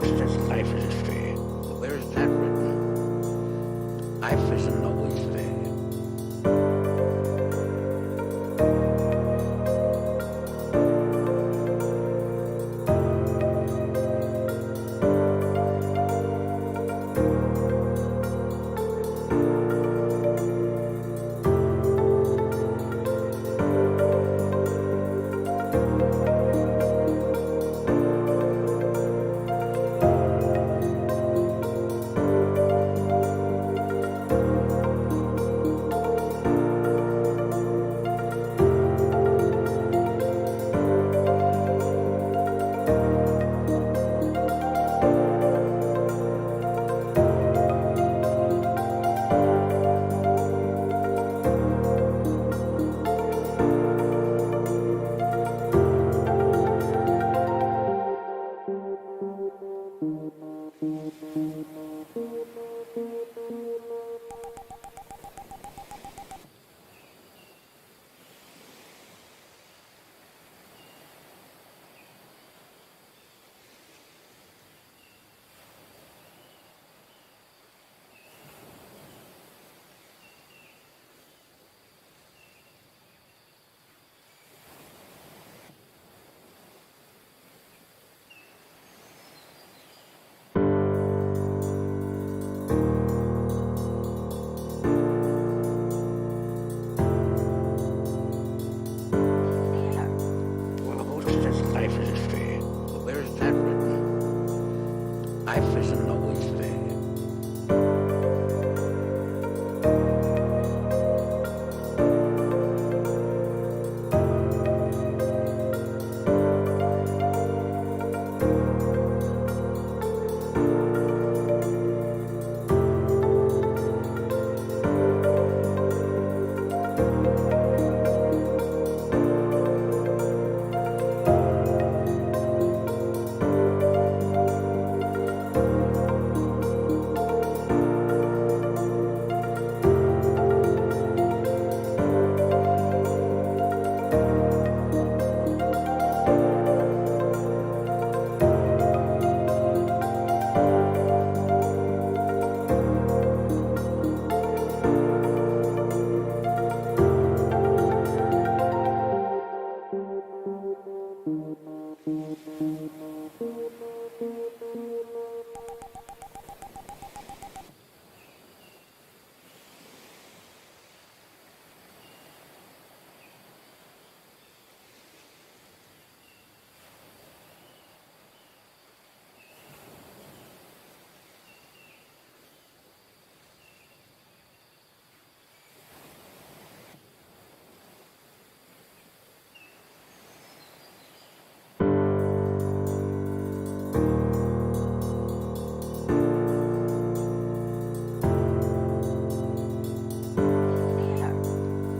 says life is fair. But where is that written? Life isn't always fair. Well, Moses says life is fair. But where is that written? Life isn't always fair.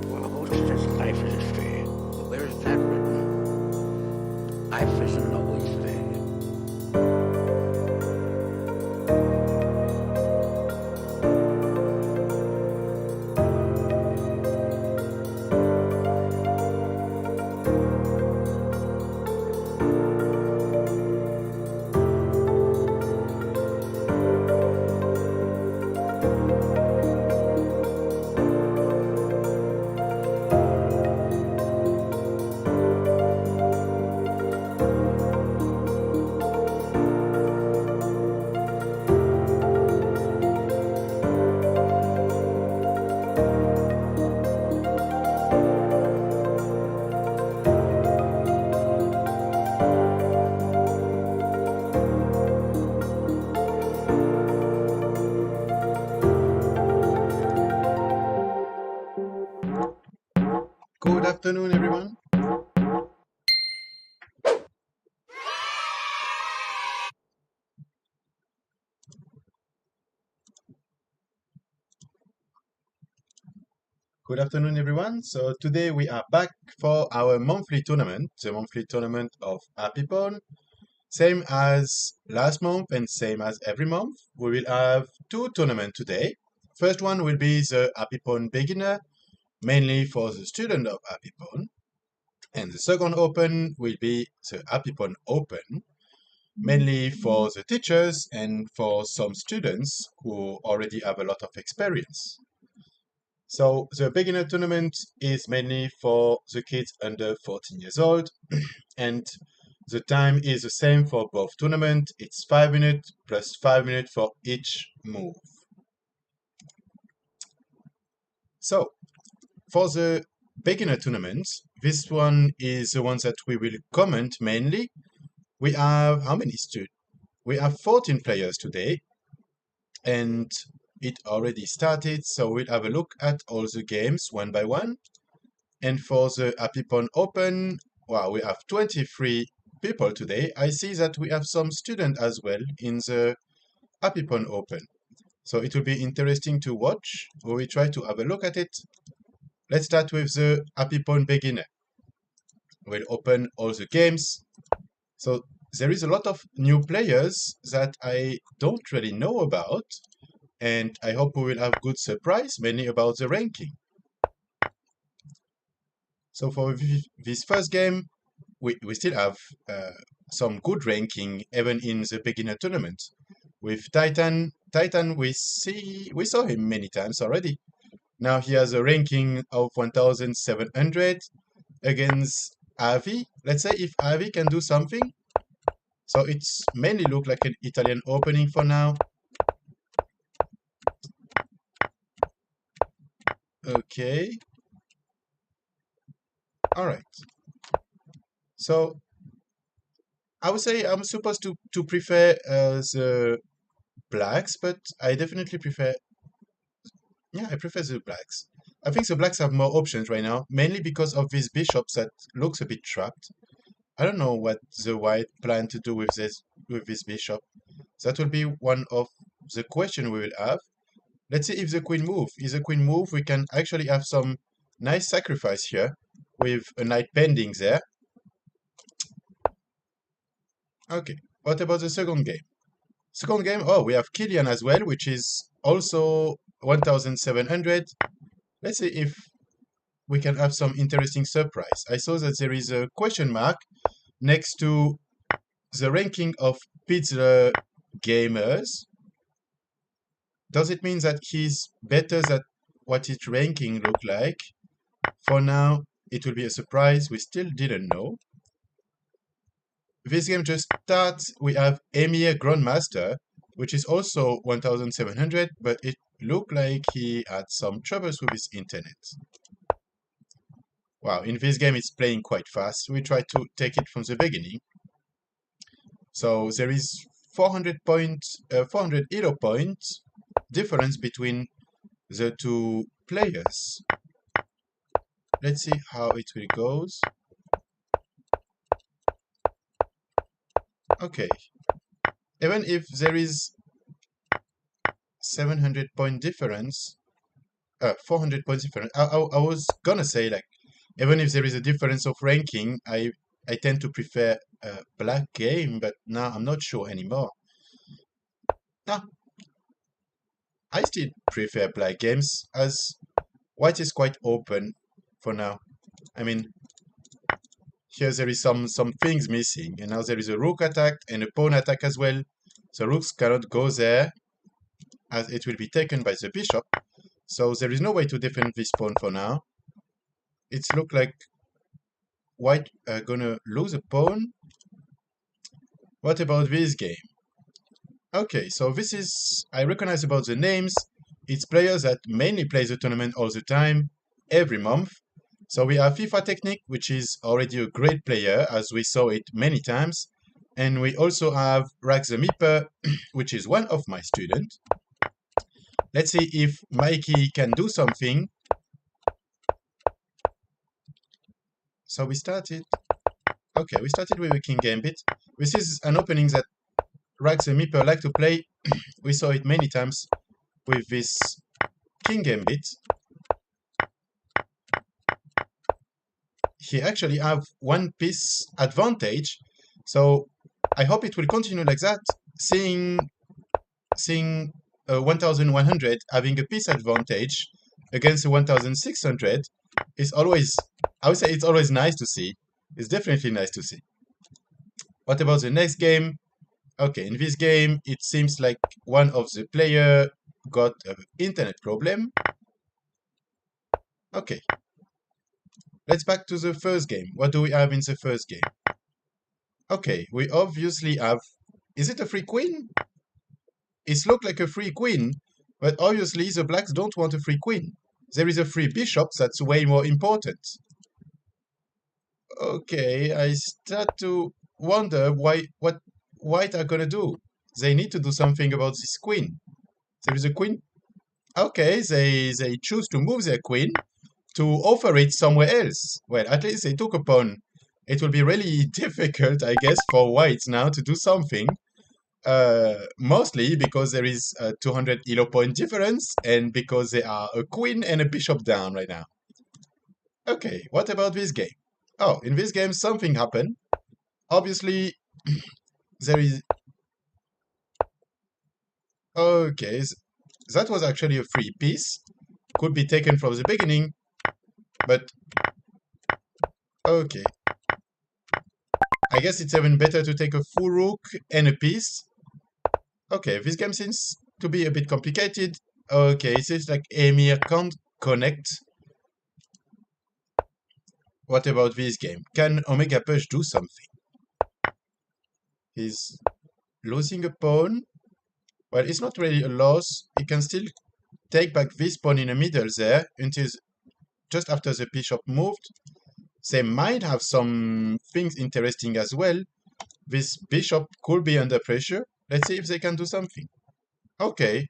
Well, Moses says life is fair. But where is that written? Life isn't always fair. Good afternoon, everyone. Good afternoon, everyone. So today we are back for our monthly tournament, the monthly tournament of Happypon. Same as last month and same as every month, we will have two tournaments today. First one will be the Happypon Beginner, mainly for the student of Happypon. And the second open will be the Happypon Open, mainly for the teachers and for some students who already have a lot of experience. So the beginner tournament is mainly for the kids under 14 years old, and the time is the same for both tournament. It's 5 minutes plus 5 minutes for each move. So for the beginner tournament, this one is the ones that we will comment mainly. We have how many students? We have 14 players today, and it already started, so we'll have a look at all the games one by one. And for the Happy Pond Open, well, we have 23 people today. I see that we have some students as well in the Happy Pond Open. So it will be interesting to watch. We will try to have a look at it. Let's start with the Happy Pond Beginner. We'll open all the games. So there is a lot of new players that I don't really know about, and I hope we will have good surprise, mainly about the ranking. So for this first game, we still have some good ranking even in the beginner tournament. With Titan, we saw him many times already. Now he has a ranking of 1,700 against Avi. Let's say if Avi can do something. So it's mainly look like an Italian opening for now. Okay. All right. So I would say I'm supposed to prefer the blacks, but I definitely prefer, yeah, I prefer the blacks. I think the blacks have more options right now, mainly because of these bishops that looks a bit trapped. I don't know what the white plan to do with this bishop. That will be one of the question we will have. Let's see if the queen move. If the queen move, we can actually have some nice sacrifice here with a knight pending there. Okay, what about the second game? Second game, oh, we have Killian as well, which is also 1,700. Let's see if we can have some interesting surprise. I saw that there is a question mark next to the ranking of Pizza Gamers. Does it mean that he's better than what his ranking look like? For now, it will be a surprise. We still didn't know. This game just starts. We have Emir Grandmaster, which is also 1,700, but it looked like he had some troubles with his internet. Wow, in this game it's playing quite fast. We try to take it from the beginning. So there is 400 elo points difference between the two players. Let's see how it will goes. Okay. Even if there is 700 point difference, 400 points difference, I was gonna say like, even if there is a difference of ranking, I tend to prefer a black game, but now I'm not sure anymore. Ah, I still prefer black games as white is quite open for now. I mean, here there is some things missing, and now there is a rook attack and a pawn attack as well. The rooks cannot go there as it will be taken by the bishop. So there is no way to defend this pawn for now. It's look like white are gonna lose a pawn. What about this game? Okay, so this is, I recognize about the names. It's players that mainly play the tournament all the time, every month. So we have FIFA Technique, which is already a great player, as we saw it many times. And we also have Rax the Meeper, which is one of my students. Let's see if Mikey can do something. So we started. Okay, we started with a King Gambit. This is an opening that Rax and Meeper like to play. We saw it many times with this King Gambit. He actually have one piece advantage, so I hope it will continue like that. Seeing 1,100 having a piece advantage against 1,600 is always, I would say it's always nice to see. It's definitely nice to see. What about the next game? Okay, in this game, it seems like one of the player got an internet problem. Okay, let's back to the first game. What do we have in the first game? Okay, we obviously have... Is it a free queen? It looks like a free queen, but obviously the blacks don't want a free queen. There is a free bishop that's way more important. Okay, I start to wonder what white are gonna do. They need to do something about this queen. There is a queen. Okay, they choose to move their queen to offer it somewhere else. Well, at least they took a pawn. It will be really difficult, I guess, for whites now to do something. Mostly because there is a 200 elo point difference and because they are a queen and a bishop down right now. Okay, what about this game? Oh, in this game something happened. Obviously, there is... Okay, that was actually a free piece. Could be taken from the beginning, but... Okay. I guess it's even better to take a full rook and a piece. Okay, this game seems to be a bit complicated. Okay, it seems like Emir can't connect. What about this game? Can Omega Push do something? He's losing a pawn. Well, it's not really a loss. He can still take back this pawn in the middle there until just after the bishop moved. They might have some things interesting as well. This bishop could be under pressure. Let's see if they can do something. Okay.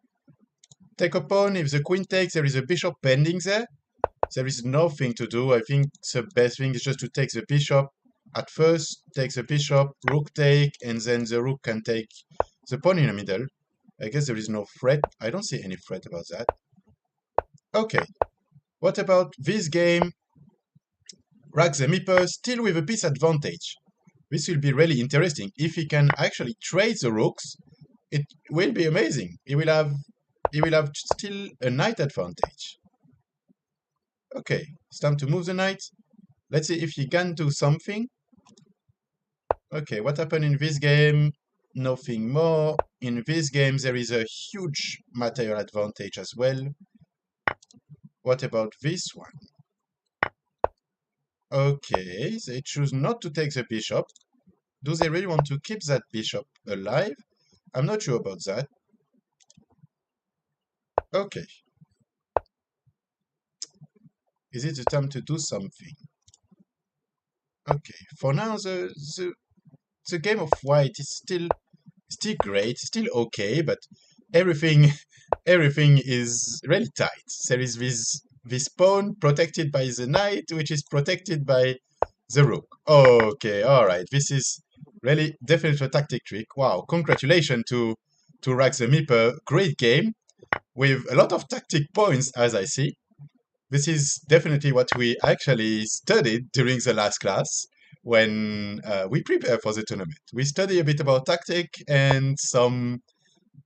Take a pawn. If the queen takes, there is a bishop pending there. There is nothing to do. I think the best thing is just to take the bishop. At first, take the bishop, rook take, and then the rook can take the pawn in the middle. I guess there is no threat. I don't see any threat about that. Okay. What about this game? Raksemiper still with a piece advantage. This will be really interesting. If he can actually trade the rooks, it will be amazing. He will have still a knight advantage. Okay, it's time to move the knight. Let's see if he can do something. Okay, what happened in this game? Nothing more. In this game, there is a huge material advantage as well. What about this one? Okay, they choose not to take the bishop. Do they really want to keep that bishop alive? I'm not sure about that. Okay. Is it the time to do something? Okay, for now the game of white is still great, still okay, but everything is really tight. There is this pawn protected by the knight, which is protected by the rook. Okay, all right. This is really definitely a tactic trick. Wow, congratulations to Raksemiper. Great game with a lot of tactic points, as I see. This is definitely what we actually studied during the last class when we prepare for the tournament. We study a bit about tactic and some,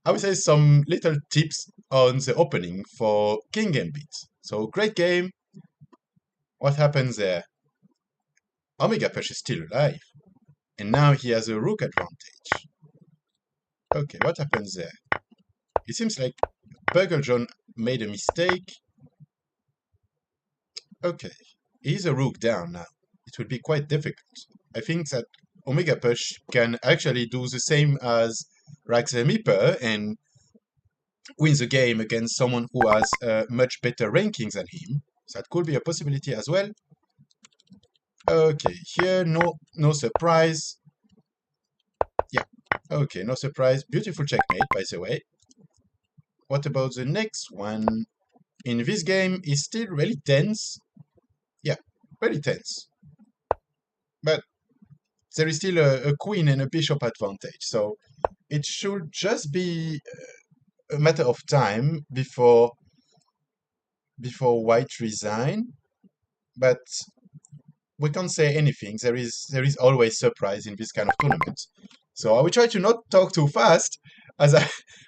I would say, some little tips on the opening for King Gambit. So great game. What happens there? Omega Push is still alive. And now he has a rook advantage. Okay, what happens there? It seems like Burgle-John made a mistake. Okay, he's a rook down now. It will be quite difficult. I think that Omega Push can actually do the same as Raksemiper and win the game against someone who has much better rankings than him. So that could be a possibility as well. Okay, here no surprise. Yeah, okay, no surprise. Beautiful checkmate, by the way. What about the next one? In this game, is still really tense. Yeah, very tense. But there is still a queen and a bishop advantage, so it should just be a matter of time before white resign. But we can't say anything. There is always surprise in this kind of tournament. So I will try to not talk too fast, as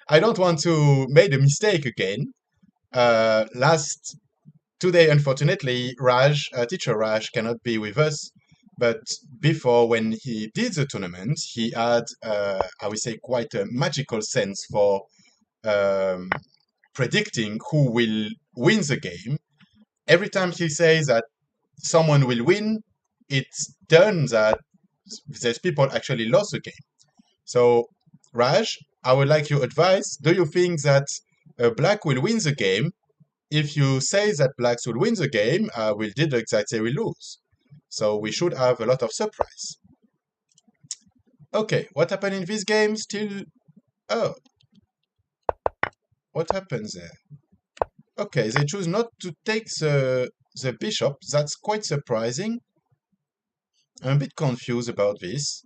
I don't want to make a mistake again. Today, unfortunately, Raj, teacher Raj, cannot be with us But before, when he did the tournament, he had, I would say, quite a magical sense for um, predicting who will win the game. Every time he says that someone will win, it's done that these people actually lost the game. So, Raj, I would like your advice. Do you think that black will win the game? If you say that blacks will win the game, we'll deduct that they will lose. So we should have a lot of surprise. Okay, what happened in this game? Still, oh, what happens there? Okay, they choose not to take the bishop. That's quite surprising. I'm a bit confused about this.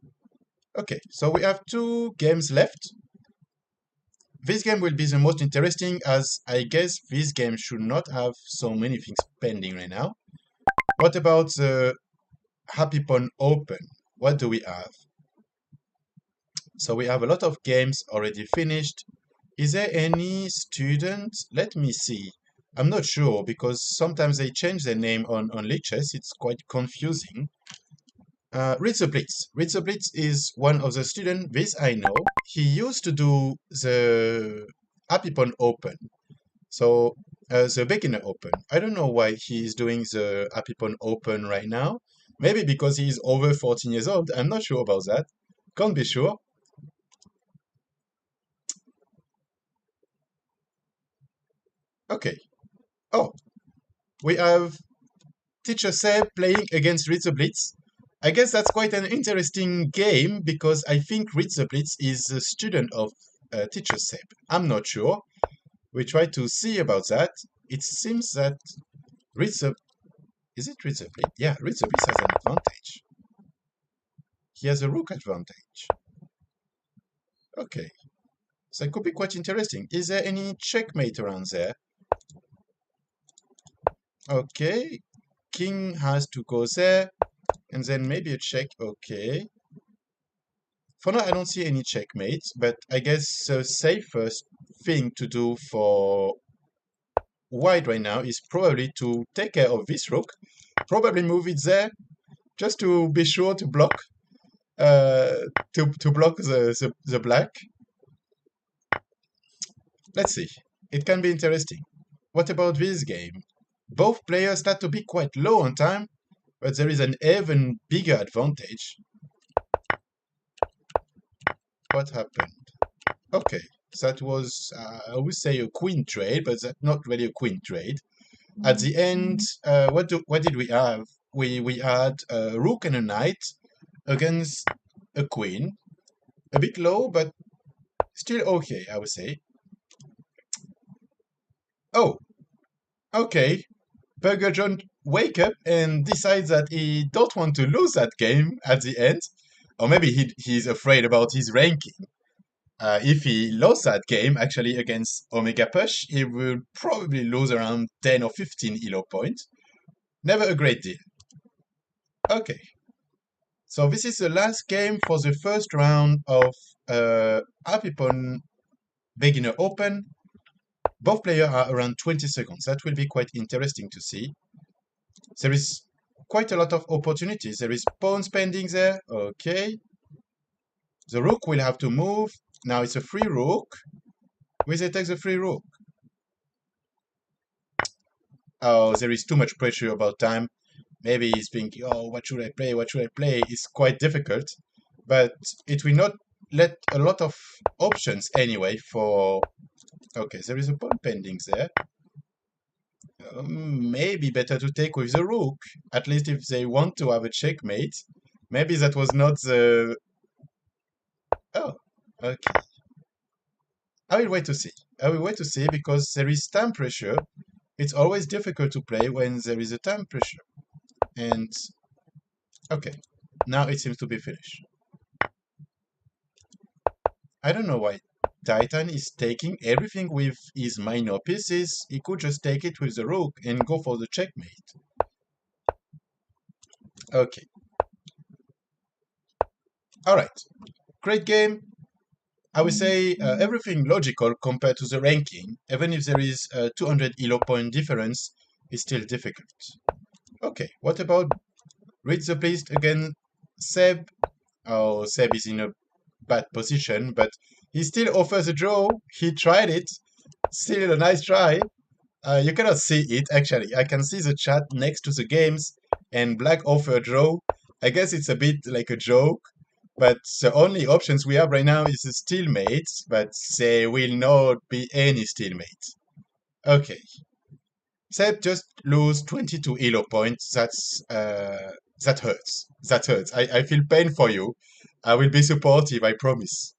Okay, so we have 2 games left. This game will be the most interesting, as I guess this game should not have so many things pending right now. What about the Happy Pawn Open? What do we have? So we have a lot of games already finished. Is there any student? Let me see. I'm not sure because sometimes they change their name on Lichess. It's quite confusing. Ritzer Blitz is one of the students. This I know. He used to do the Happy Pawn Open. So the beginner open. I don't know why he is doing the Happy Pawn Open right now. Maybe because he is over 14 years old. I'm not sure about that. Can't be sure. Okay. Oh, we have Teacher Seb playing against Ritzer Blitz. I guess that's quite an interesting game because I think Ritzer Blitz is a student of Teacher Seb. I'm not sure. We try to see about that. It seems that Ritzer... Is it Ritzer Blitz? Yeah, Ritzer Blitz has an advantage. He has a rook advantage. Okay. So it could be quite interesting. Is there any checkmate around there? Okay. King has to go there. And then maybe a check. Okay. For now, I don't see any checkmates, but I guess the safest thing to do for white right now is probably to take care of this rook. Probably move it there, just to be sure to block, to block the black. Let's see. It can be interesting. What about this game? Both players start to be quite low on time, but there is an even bigger advantage. What happened? Okay, that was, I would say a queen trade, but that's not really a queen trade. At the end, what did we have? We had a rook and a knight against a queen. A bit low, but still okay, I would say. Oh, okay. Burger John wake up and decides that he don't want to lose that game at the end. Or maybe he's afraid about his ranking. If he lost that game actually against Omega Push, he would probably lose around 10 or 15 elo points. Never a great deal. Okay. So this is the last game for the first round of Happy Pawn Beginner Open. Both players are around 20 seconds. That will be quite interesting to see. There is quite a lot of opportunities. There is pawn pending there. Okay. The rook will have to move. Now it's a free rook. Wizard takes a free rook. Oh, there is too much pressure about time. Maybe he's thinking, oh, what should I play? What should I play? It's quite difficult. But it will not let a lot of options anyway for... Okay, there is a pawn pending there. Maybe better to take with the rook. At least if they want to have a checkmate. Maybe that was not the... Oh, okay. I will wait to see. I will wait to see because there is time pressure. It's always difficult to play when there is a time pressure. And... Okay. Now it seems to be finished. I don't know why Titan is taking everything with his minor pieces. He could just take it with the rook and go for the checkmate. Okay. Alright. Great game. I would say everything logical compared to the ranking. Even if there is a 200 elo point difference, it's still difficult. Okay, what about reads the list again. Seb. Oh, Seb is in a bad position, but he still offers a draw. He tried it. Still a nice try. You cannot see it actually. I can see the chat next to the games and Black offer a draw. I guess it's a bit like a joke, but the only options we have right now is a stalemate, but there will not be any stalemate. Okay. Seb just lose 22 elo points. That hurts. That hurts. I feel pain for you. I will be supportive, I promise.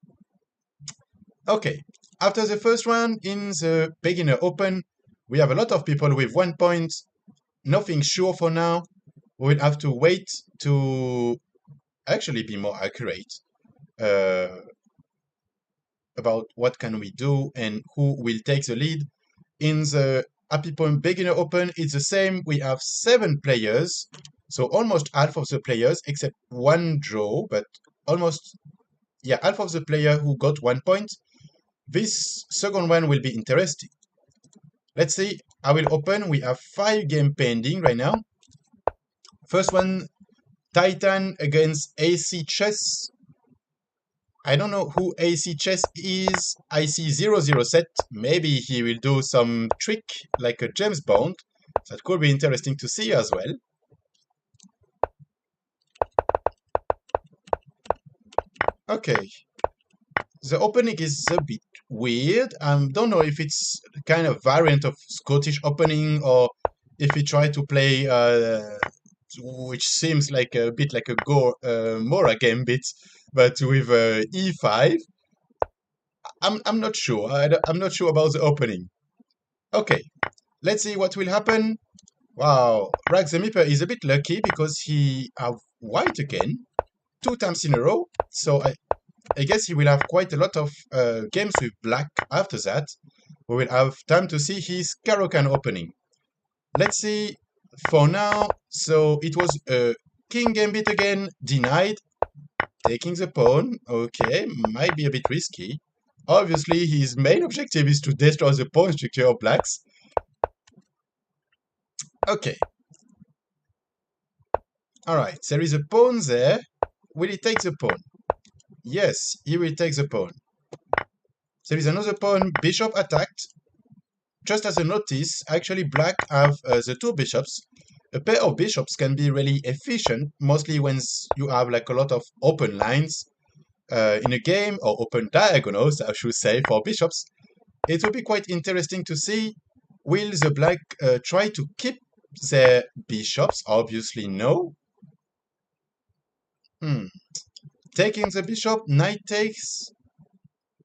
Okay. After the first round in the beginner open, we have a lot of people with 1 point. Nothing sure for now. We'll have to wait to actually be more accurate about what can we do and who will take the lead. In the Happy Point Beginner Open, it's the same. We have 7 players, so almost half of the players, except one draw, but almost, yeah, half of the player who got 1 point. This second one will be interesting. Let's see. I will open. We have 5 games pending right now. First one, Titan against AC Chess. I don't know who AC Chess is. I see 00 set. Maybe he will do some trick like a James Bond. That could be interesting to see as well. Okay. The opening is a bit weird. I don't know if it's kind of variant of Scottish opening or if he tried to play, which seems like a bit like a Mora gambit, but with e5. I'm not sure. I'm not sure about the opening. Okay, let's see what will happen. Wow, Rags the Meeper is a bit lucky because he have white again, 2 times in a row. So I guess he will have quite a lot of games with black after that. We will have time to see his Caro-Kann opening. Let's see for now. So it was a King Gambit again, denied. Taking the pawn. Okay, might be a bit risky. Obviously, his main objective is to destroy the pawn structure of blacks. Okay. Alright, there is a pawn there. Will he take the pawn? Yes, he will take the pawn. There is another pawn, bishop attacked. Just as a notice, actually black have the 2 bishops. A pair of bishops can be really efficient, mostly when you have like a lot of open lines in a game, or open diagonals, I should say, for bishops. It will be quite interesting to see, will the black try to keep their bishops? Obviously no. Taking the bishop, knight takes,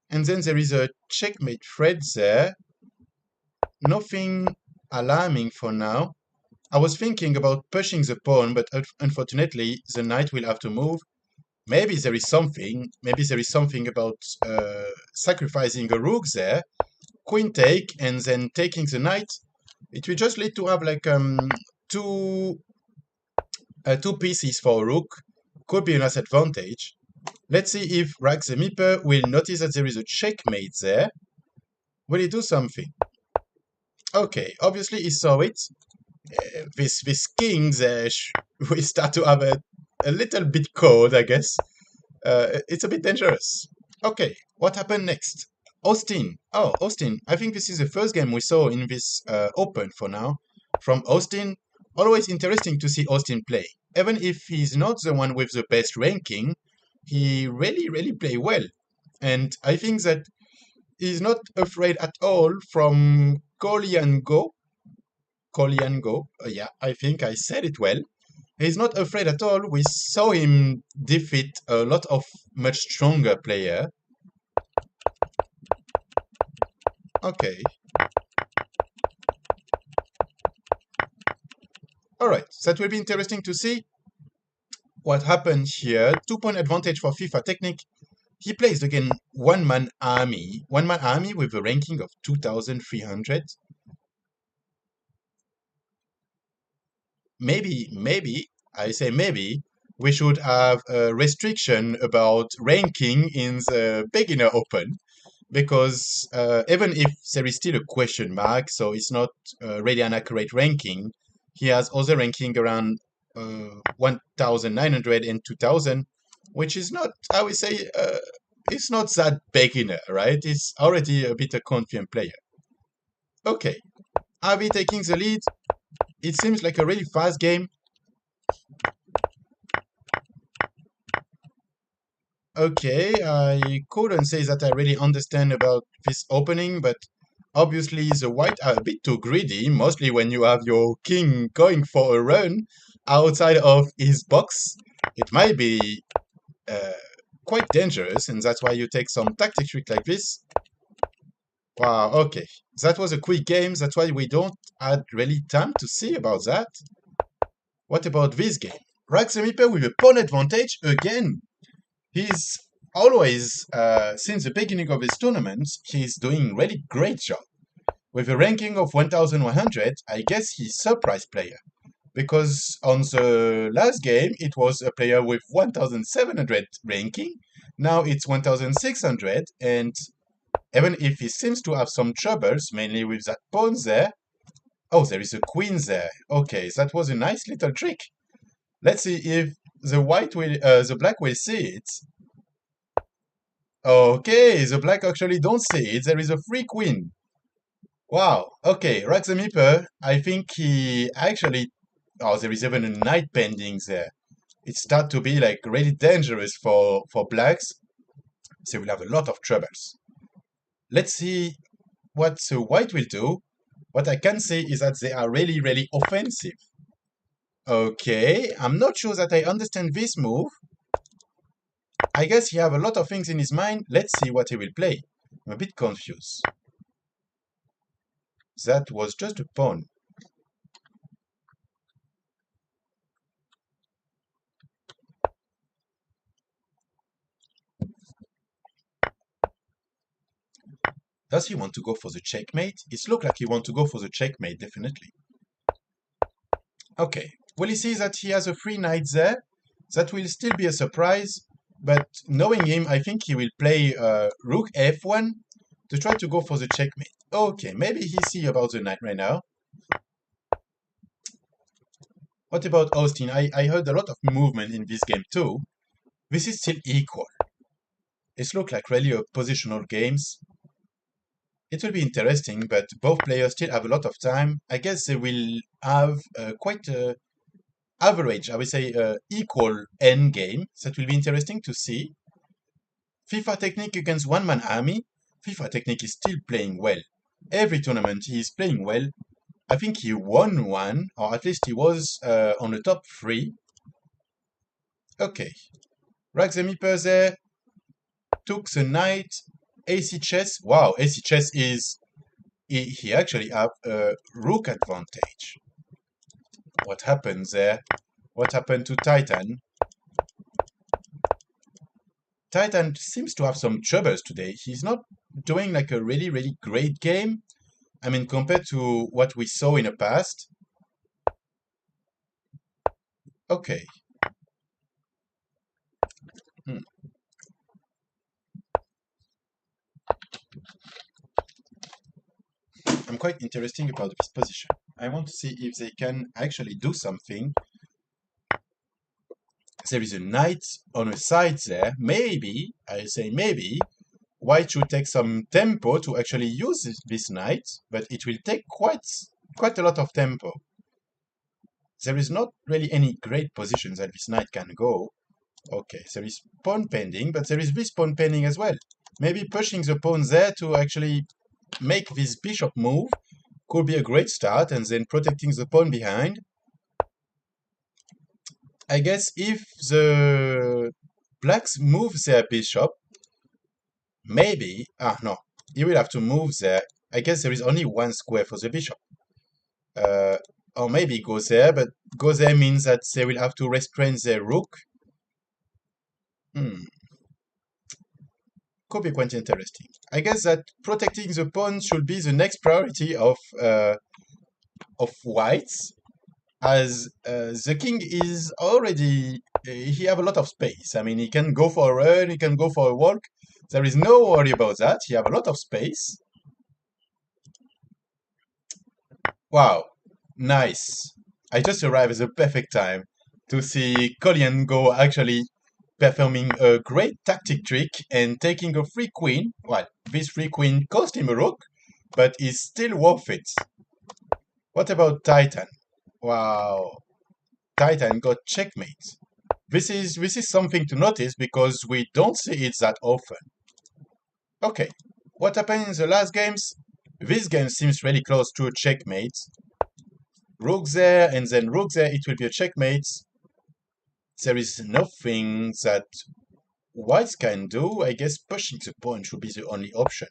and then there is a checkmate thread there. Nothing alarming for now. I was thinking about pushing the pawn, but unfortunately the knight will have to move. Maybe there is something. Maybe there is something about sacrificing a rook there. Queen take, and then taking the knight. It will just lead to have like two pieces for a rook. Could be a nice advantage. Let's see if Rags the Meeper will notice that there is a checkmate there. Will he do something? Okay, obviously he saw it. This king there will start to have a little bit cold, I guess. It's a bit dangerous. Okay, what happened next? Austin. Oh, Austin. I think this is the first game we saw in this open for now. From Austin. Always interesting to see Austin play. Even if he's not the one with the best ranking, he really play well. And I think that he's not afraid at all from Koliango. Yeah, I think I said it well. He's not afraid at all. We saw him defeat a lot of much stronger player. Okay. Alright, that will be interesting to see what happened here. 2-point advantage for FIFA Technique. He plays again one-man army. One-man army with a ranking of 2,300. Maybe, I say maybe, we should have a restriction about ranking in the beginner open, because even if there is still a question mark, so it's not really an accurate ranking, he has other ranking around 1900 and 2000, which is not, I would say, it's not that beginner, right? It's already a bit a confident player. Okay, Avi taking the lead. It seems like a really fast game. Okay, I couldn't say that I really understand about this opening, but obviously the white are a bit too greedy, mostly when you have your king going for a run outside of his box. It might be uh, quite dangerous, and that's why you take some tactic trick like this. Wow, okay. That was a quick game, that's why we don't had really time to see about that. What about this game? Raxamiper with a pawn advantage again. He's always, since the beginning of his tournaments, he's doing really great job. With a ranking of 1100, I guess he's surprise player. Because on the last game, it was a player with 1700 ranking. Now it's 1600, and even if he seems to have some troubles, mainly with that pawn there. Oh, there is a queen there. Okay, that was a nice little trick. Let's see if the black will see it. Okay, the black actually don't see it. There is a free queen. Wow. Okay, Raxamiper, I think he actually. Oh, there is even a knight pending there. It start to be like really dangerous for blacks. They will have a lot of troubles. Let's see what the white will do. What I can say is that they are really, really offensive. Okay, I'm not sure that I understand this move. I guess he have a lot of things in his mind. Let's see what he will play. I'm a bit confused. That was just a pawn. Does he want to go for the checkmate? It looks like he wants to go for the checkmate, definitely. Okay, well, he sees that he has a free knight there. That will still be a surprise, but knowing him, I think he will play rook f1 to try to go for the checkmate. Okay, maybe he see about the knight right now. What about Austin? I heard a lot of movement in this game too. This is still equal. It looks like really a positional games. It will be interesting, but both players still have a lot of time. I guess they will have quite a average, I would say, equal end game. That will be interesting to see. FIFA Technique against one-man army. FIFA Technique is still playing well. Every tournament he is playing well. I think he won one, or at least he was on the top three. Okay. Raxamiper there took the knight. AC chess. Wow, AC chess is he actually have a rook advantage. What happened there? What happened to Titan? Titan seems to have some troubles today. He's not doing like a really, really great game. I mean, compared to what we saw in the past. Okay. Hmm. I'm quite interested about this position. I want to see if they can actually do something. There is a knight on a side there. Maybe, I say maybe, white should take some tempo to actually use this knight, but it will take quite a lot of tempo. There is not really any great position that this knight can go. Okay, there is pawn pending, but there is this pawn pending as well. Maybe pushing the pawn there to actually make this bishop move could be a great start, and then protecting the pawn behind. I guess if the blacks move their bishop, maybe... Ah, no. He will have to move there. I guess there is only one square for the bishop. Or maybe go there, but go there means that they will have to restrain their rook. Could be quite interesting. I guess that protecting the pawn should be the next priority of whites, as the king is already... he have a lot of space. I mean, he can go for a run, he can go for a walk. There is no worry about that. He have a lot of space. Wow, nice. I just arrived at the perfect time. to see Kolyan Go actually performing a great tactic trick and taking a free queen. Well, this free queen cost him a rook, but is still worth it. What about Titan? Wow, Titan got checkmate. This is something to notice because we don't see it that often. Okay, what happened in the last games? This game seems really close to a checkmate. Rook there and then rook there, it will be a checkmate. There is nothing that whites can do. I guess pushing the pawn should be the only option.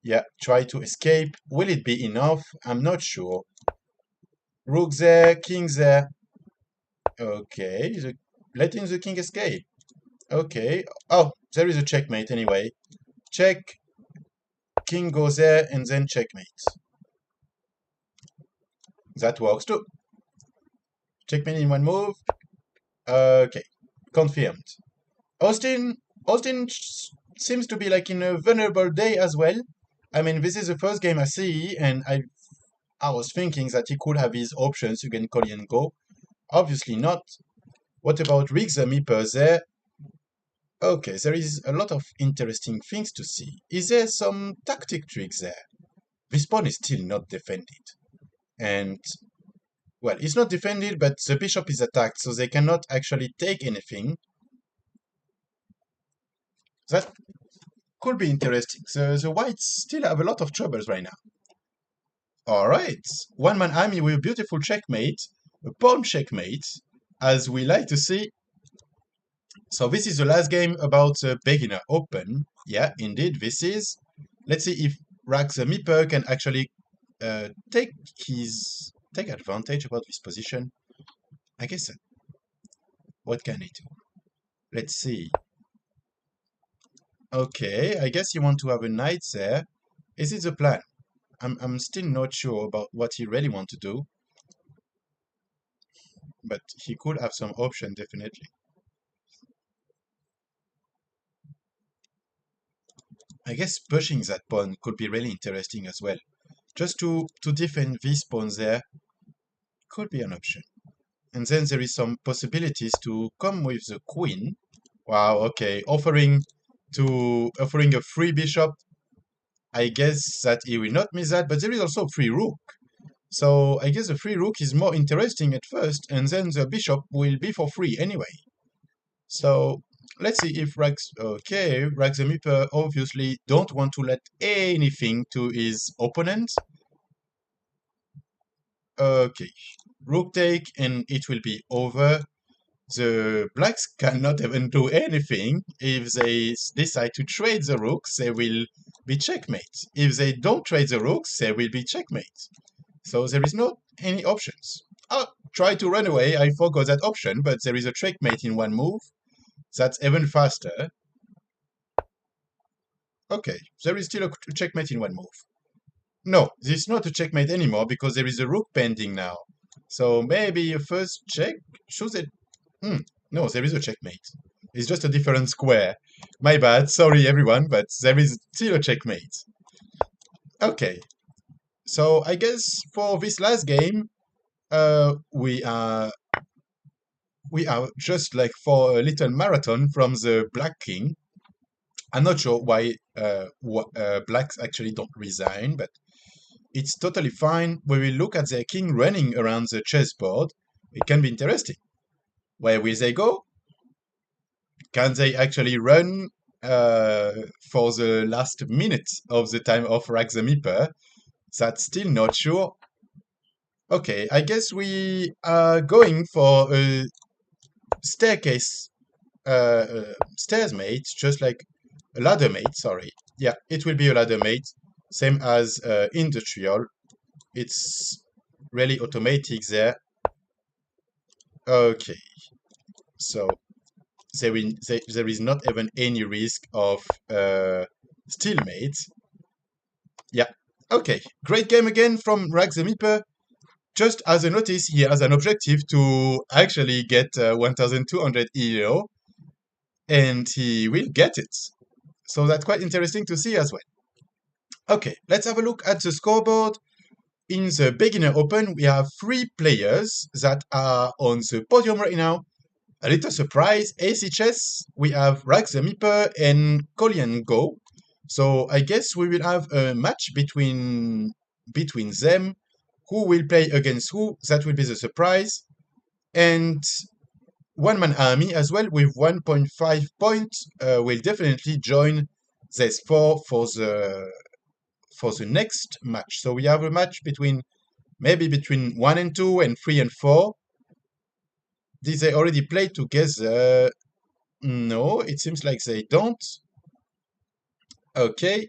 Yeah, try to escape. Will it be enough? I'm not sure. Rook there, king there. Okay, letting the king escape. Okay. Oh, there is a checkmate anyway. Check. King goes there and then checkmate. That works too. Checkmate in one move. Okay, confirmed. Austin seems to be like in a vulnerable day as well. I mean, this is the first game I see, and I was thinking that he could have his options against Kolyan Go. Obviously not. What about Rig the Meeper there? Okay, there is a lot of interesting things to see. Is there some tactic tricks there? This pawn is still not defended. And, well, it's not defended, but the bishop is attacked, so they cannot actually take anything. That could be interesting. The whites still have a lot of troubles right now. Alright, one-man army with a beautiful checkmate, a pawn checkmate, as we like to see. So this is the last game about the beginner open. Yeah, indeed, this is. Let's see if Rax the Meeper can actually take advantage about this position. I guess. What can he do? Let's see. Okay, I guess you want to have a knight there. Is it the plan? I'm still not sure about what he really wants to do. But he could have some option, definitely. I guess pushing that pawn could be really interesting as well. Just to defend this pawn there could be an option. And then there is some possibilities to come with the queen. Wow, okay. Offering a free bishop. I guess that he will not miss that, but there is also free rook. So I guess the free rook is more interesting at first, and then the bishop will be for free anyway. So let's see if Rax the Meeper obviously don't want to let anything to his opponent. Okay, rook take, and it will be over. The blacks cannot even do anything. If they decide to trade the rooks, they will be checkmate. If they don't trade the rooks, they will be checkmate. So there is not any options. Oh, try to run away. I forgot that option, but there is a checkmate in one move. That's even faster. Okay, there is still a checkmate in one move. No, this is not a checkmate anymore because there is a rook pending now. So maybe a first check? Should it? No, there is a checkmate. It's just a different square. My bad, sorry everyone, but there is still a checkmate. Okay, so I guess for this last game, we are just like for a little marathon from the Black King. I'm not sure why blacks actually don't resign, but it's totally fine. We will look at their king running around the chessboard. It can be interesting. Where will they go? Can they actually run for the last minute of the time of Rax the Meeper? That's still not sure. Okay, I guess we are going for a staircase, stairs mate, just like a ladder mate, sorry. Yeah, it will be a ladder mate, same as industrial. It's really automatic there. Okay, so there is not even any risk of stalemate. Yeah, okay, great game again from Rax the Meeper. Just as a notice, he has an objective to actually get 1,200 EO, and he will get it. So that's quite interesting to see as well. Okay, let's have a look at the scoreboard. in the beginner open, we have 3 players that are on the podium right now. A little surprise, AC Chess, we have Rax the Meeper and Kolian Go. So I guess we will have a match between them. Who will play against who? That will be the surprise. And One Man Army as well with 1.5 points will definitely join this 4 for the next match. So we have a match maybe between 1 and 2 and 3 and 4. Did they already play together? No, it seems like they don't. Okay.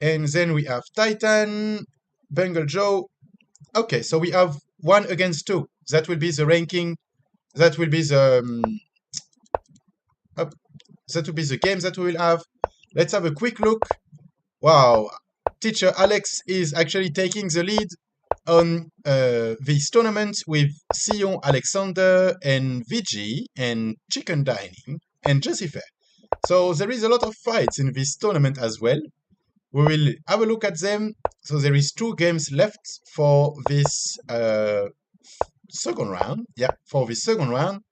And then we have Titan, Bengal Joe. Okay, so we have 1 against 2. That will be the ranking. That will be the that will be the game that we will have. Let's have a quick look. Wow, teacher Alex is actually taking the lead on this tournament with Sion Alexander and VG and Chicken Dining and Jessifer. So there is a lot of fights in this tournament as well. We will have a look at them. So there is 2 games left for this second round. Yeah, for this second round.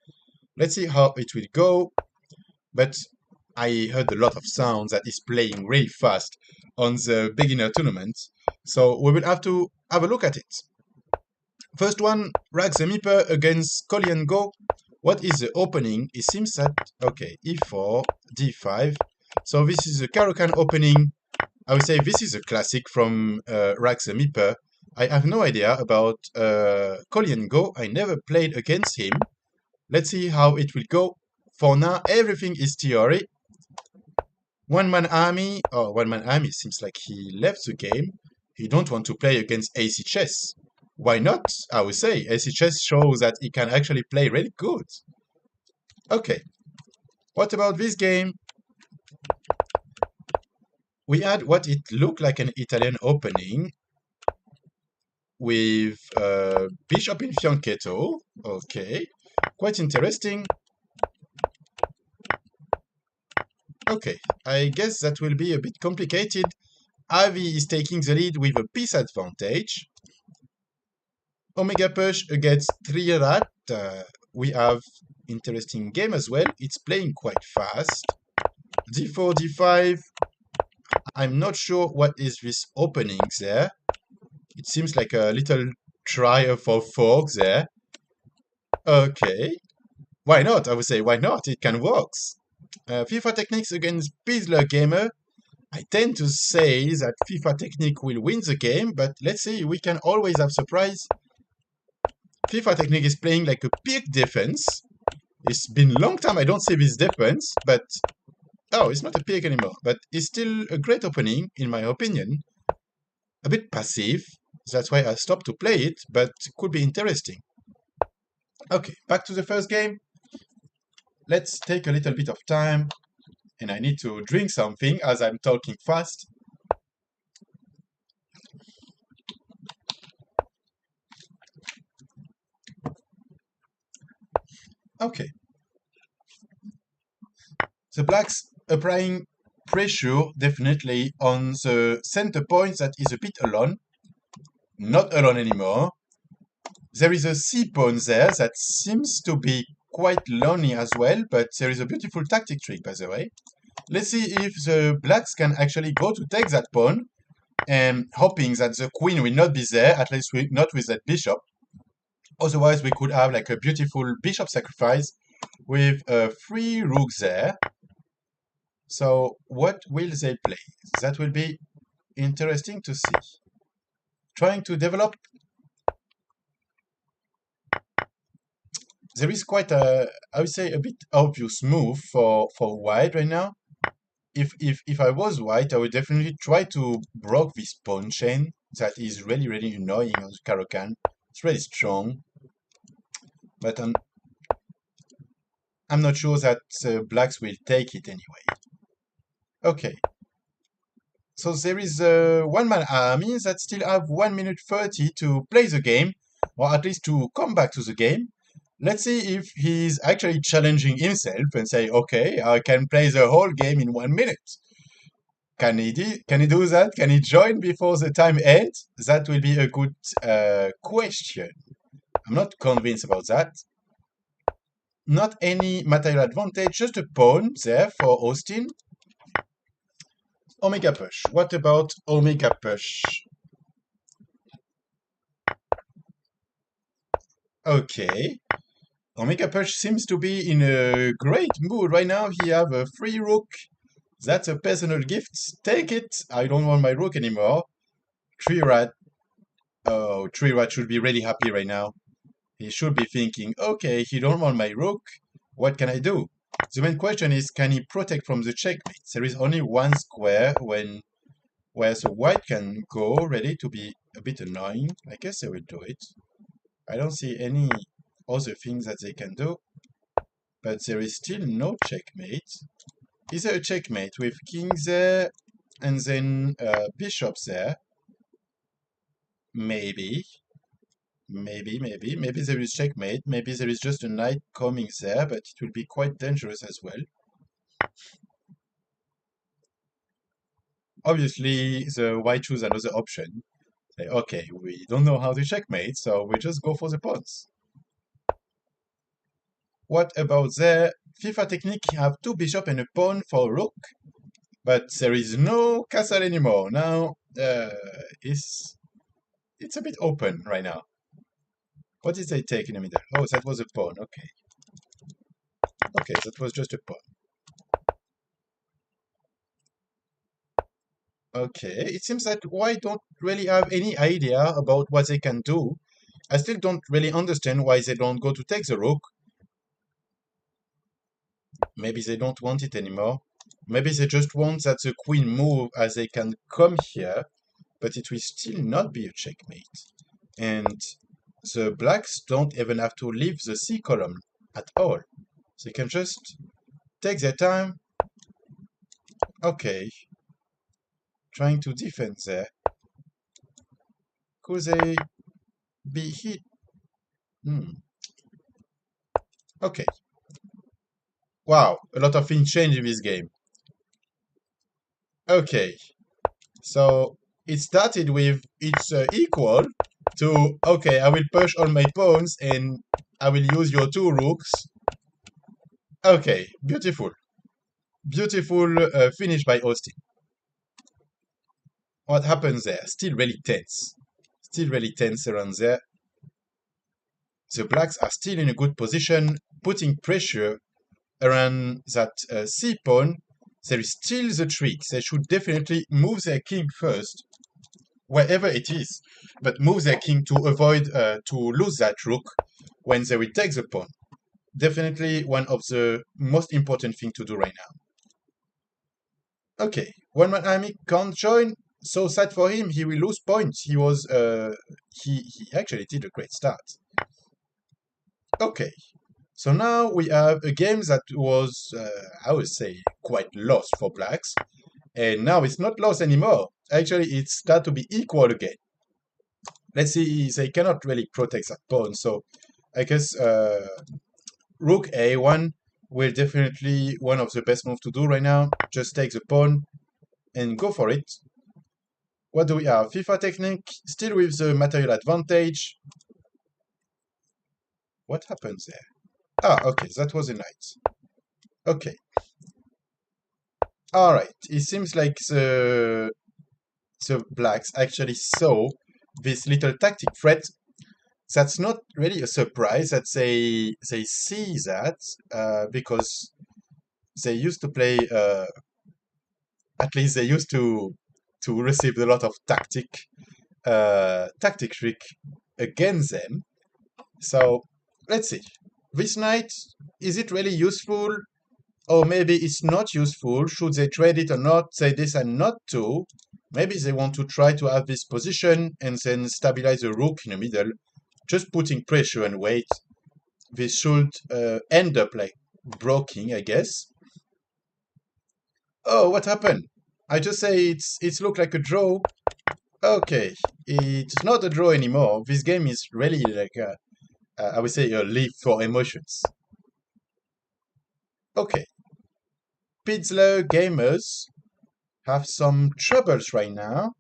Let's see how it will go. But I heard a lot of sounds that is playing really fast on the beginner tournament. So we will have to have a look at it. First one, Rax the Meeper against Kolian Go. What is the opening? It seems that, okay, e4, d5. So this is a Caro-Kann opening. I would say this is a classic from Rax the Meeper. I have no idea about Kolian Go. I never played against him. Let's see how it will go. For now, everything is theory. One Man Army seems like he left the game. He don't want to play against AC Chess. Why not? I would say AC Chess shows that he can actually play really good. Okay. What about this game? We had what it looked like an Italian opening with Bishop in Fianchetto. Okay. Quite interesting. Okay, I guess that will be a bit complicated. Avi is taking the lead with a piece advantage. Omega Push against Trirat. We have interesting game as well. It's playing quite fast. D4, D5. I'm not sure what is this opening there. It seems like a little trial for fork there. Okay. Why not? I would say, why not? It can work. FIFA Techniques against Bizzler Gamer. I tend to say that FIFA Technique will win the game, but let's see, we can always have surprise. FIFA Technique is playing like a peak defense. It's been a long time I don't see this defense, but oh, it's not a peak anymore, but it's still a great opening, in my opinion. A bit passive, that's why I stopped to play it, but it could be interesting. Okay, back to the first game. Let's take a little bit of time, and I need to drink something as I'm talking fast. Okay. The blacks applying pressure definitely on the center point that is a bit alone. Not alone anymore. There is a C pawn there that seems to be quite lonely as well, but there is a beautiful tactic trick, by the way. Let's see if the blacks can actually go to take that pawn, and hoping that the queen will not be there, at least not with that bishop. Otherwise, we could have like a beautiful bishop sacrifice with 3 rooks there. So what will they play? That will be interesting to see. Trying to develop. There is quite a, I would say, a bit obvious move for white right now. If I was white, I would definitely try to block this pawn chain that is really, really annoying on the Caro-Kann. It's really strong. But I'm not sure that blacks will take it anyway. Okay. So there is a one-man army that still have 1 minute 30 to play the game, or at least to come back to the game. Let's see if he's actually challenging himself and say, okay, I can play the whole game in 1 minute. Can he do that? Can he join before the time ends? That will be a good question. I'm not convinced about that. Not any material advantage, just a pawn there for Austin. Omega push. What about Omega push? Okay. Omega push seems to be in a great mood right now. He have a free rook. That's a personal gift. Take it. I don't want my rook anymore. Tree rat. Oh, Tree rat should be really happy right now. He should be thinking, okay, he don't want my rook. What can I do? The main question is, can he protect from the checkmate? There is only one square where the white can go, ready to be a bit annoying. I guess they will do it. I don't see any other things that they can do, but there is still no checkmate. Is there a checkmate with king there and then bishop there? Maybe. Maybe there is checkmate. Maybe there is just a knight coming there, but it will be quite dangerous as well. Obviously, the white choose another option. Say, okay, we don't know how to checkmate, so we just go for the pawns. What about there? FIFA technique have two bishop and a pawn for rook, but there is no castle anymore. Now, it's a bit open right now. What did they take in the middle? Oh, that was a pawn. Okay. Okay, that was just a pawn. Okay, it seems that white don't really have any idea about what they can do. I still don't really understand why they don't go to take the rook. Maybe they don't want it anymore. Maybe they just want that the queen move as they can come here, but it will still not be a checkmate. And the blacks don't even have to leave the C column at all. They can just take their time. Okay. Trying to defend there. Could they be hit? Okay. Wow, a lot of things change in this game. Okay. So it started with it's equal to, okay, I will push on my pawns and I will use your two rooks. Okay, beautiful. Beautiful finish by Austin. What happens there? Still really tense. Still really tense around there. The blacks are still in a good position, putting pressure around that C pawn. There is still the trick. They should definitely move their king first, wherever it is, but move their king to avoid to lose that rook when they will take the pawn. Definitely one of the most important thing to do right now. Okay, one man army can't join. So sad for him. He will lose points. He was he actually did a great start. Okay, so now we have a game that was I would say quite lost for blacks, and now it's not lost anymore. Actually, it start to be equal again. Let's see, they cannot really protect that pawn, so I guess rook a1 will definitely one of the best moves to do right now. Just take the pawn and go for it. What do we have? FIFA technique, still with the material advantage. What happens there? Ah, okay, that was a knight. Okay. Alright, it seems like the blacks actually saw this little tactic threat. That's not really a surprise that they see that because they used to play at least they used to receive a lot of tactic trick against them. So let's see. This knight, is it really useful? Or maybe it's not useful. Should they trade it or not? They decide not to. Maybe they want to try to have this position and then stabilize the rook in the middle. Just putting pressure and weight. This should end up like broking, I guess. Oh, what happened? I just say it's looked like a draw. Okay, it's not a draw anymore. This game is really like I would say a leap for emotions. Okay. Pidzler Gamers have some troubles right now.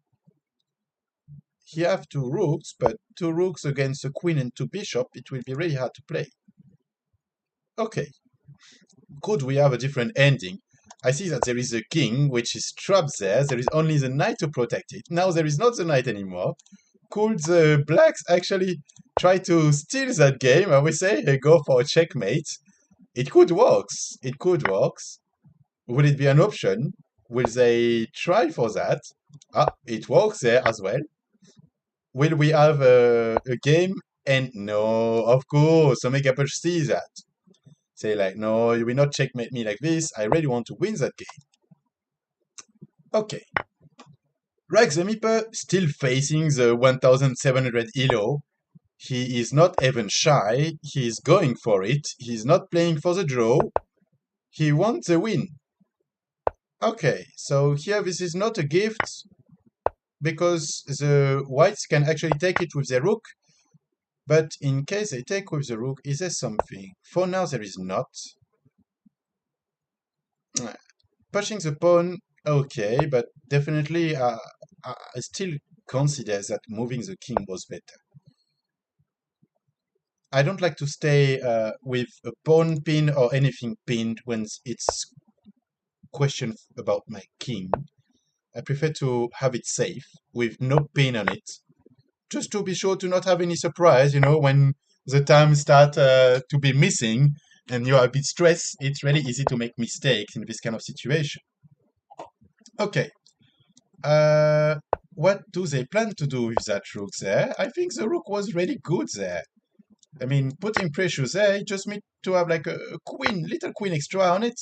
He have two rooks, but two rooks against a queen and two bishop, it will be really hard to play. Okay, could we have a different ending? I see that there is a king, which is trapped there. There is only the knight to protect it. Now there is not the knight anymore. Could the blacks actually try to steal that game? I would say go for a checkmate. It could work. It could work. Will it be an option? Will they try for that? Ah, it works there as well. Will we have a game? And no, of course, Omega Push sees that. Say like, no, you will not checkmate me like this. I really want to win that game. Okay. Rex the Meeper still facing the 1700 elo. He is not even shy. He is going for it. He's not playing for the draw. He wants the win. Okay, so here this is not a gift because the whites can actually take it with their rook. But in case they take with the rook, is there something? For now, there is not. Pushing the pawn, okay, but definitely I still consider that moving the king was better. I don't like to stay with a pawn pin or anything pinned when it's question about my king. I prefer to have it safe with no pin on it, just to be sure to not have any surprise, when the time start to be missing and you are a bit stressed, it's really easy to make mistakes in this kind of situation. Okay. What do they plan to do with that rook there? I think the rook was really good there. I mean, putting pressure there, it just means to have like a queen, little queen extra on it.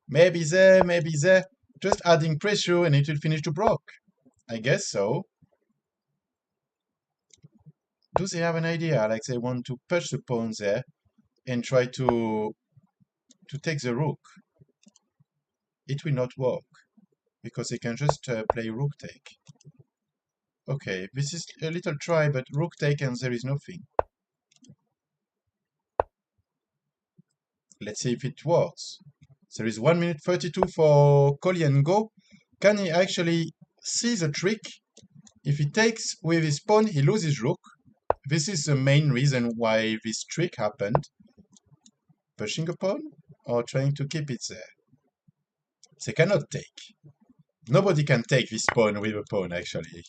Maybe there, maybe there. Just adding pressure and it will finish to block. I guess so. Do they have an idea? Like they want to push the pawn there and try to take the rook. It will not work because they can just play rook take. Okay, this is a little try, but rook take and there is nothing. Let's see if it works. There is 1 minute 32 for Kolyenko. Can he actually see the trick? If he takes with his pawn, he loses rook. This is the main reason why this trick happened. Pushing a pawn or trying to keep it there. They cannot take. Nobody can take this pawn with a pawn, actually.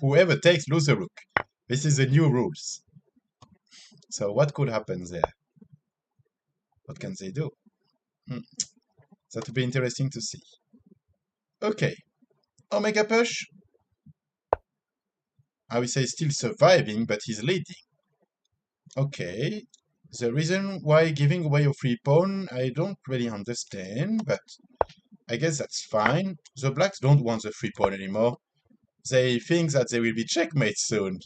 Whoever takes, loses a rook. This is the new rules. So what could happen there? What can they do? That would be interesting to see. Okay. Omega Push. I would say still surviving, but he's leading. Okay. The reason why giving away a free pawn, I don't really understand, but I guess that's fine. The blacks don't want the free pawn anymore. They think that they will be checkmate soon.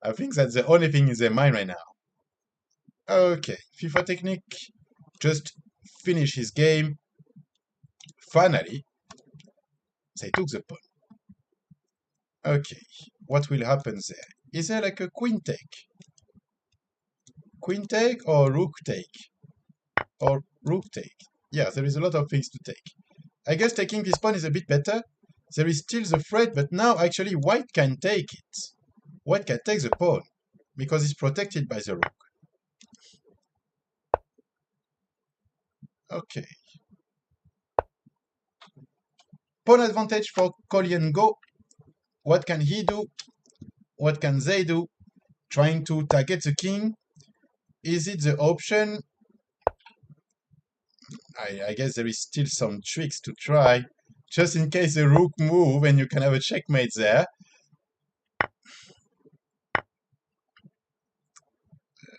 I think that's the only thing in their mind right now. Okay, FIFA technique. Just finish his game. Finally, they took the pawn. Okay, what will happen there? Is there like a queen take? Queen take or rook take? Or rook take? Yeah, there is a lot of things to take. I guess taking this pawn is a bit better. There is still the threat, but now actually white can take it. White can take the pawn because it's protected by the rook. Okay. Pawn advantage for Kolyenko. What can he do? What can they do? Trying to target the king. Is it the option? I guess there is still some tricks to try. Just in case the rook move and you can have a checkmate there.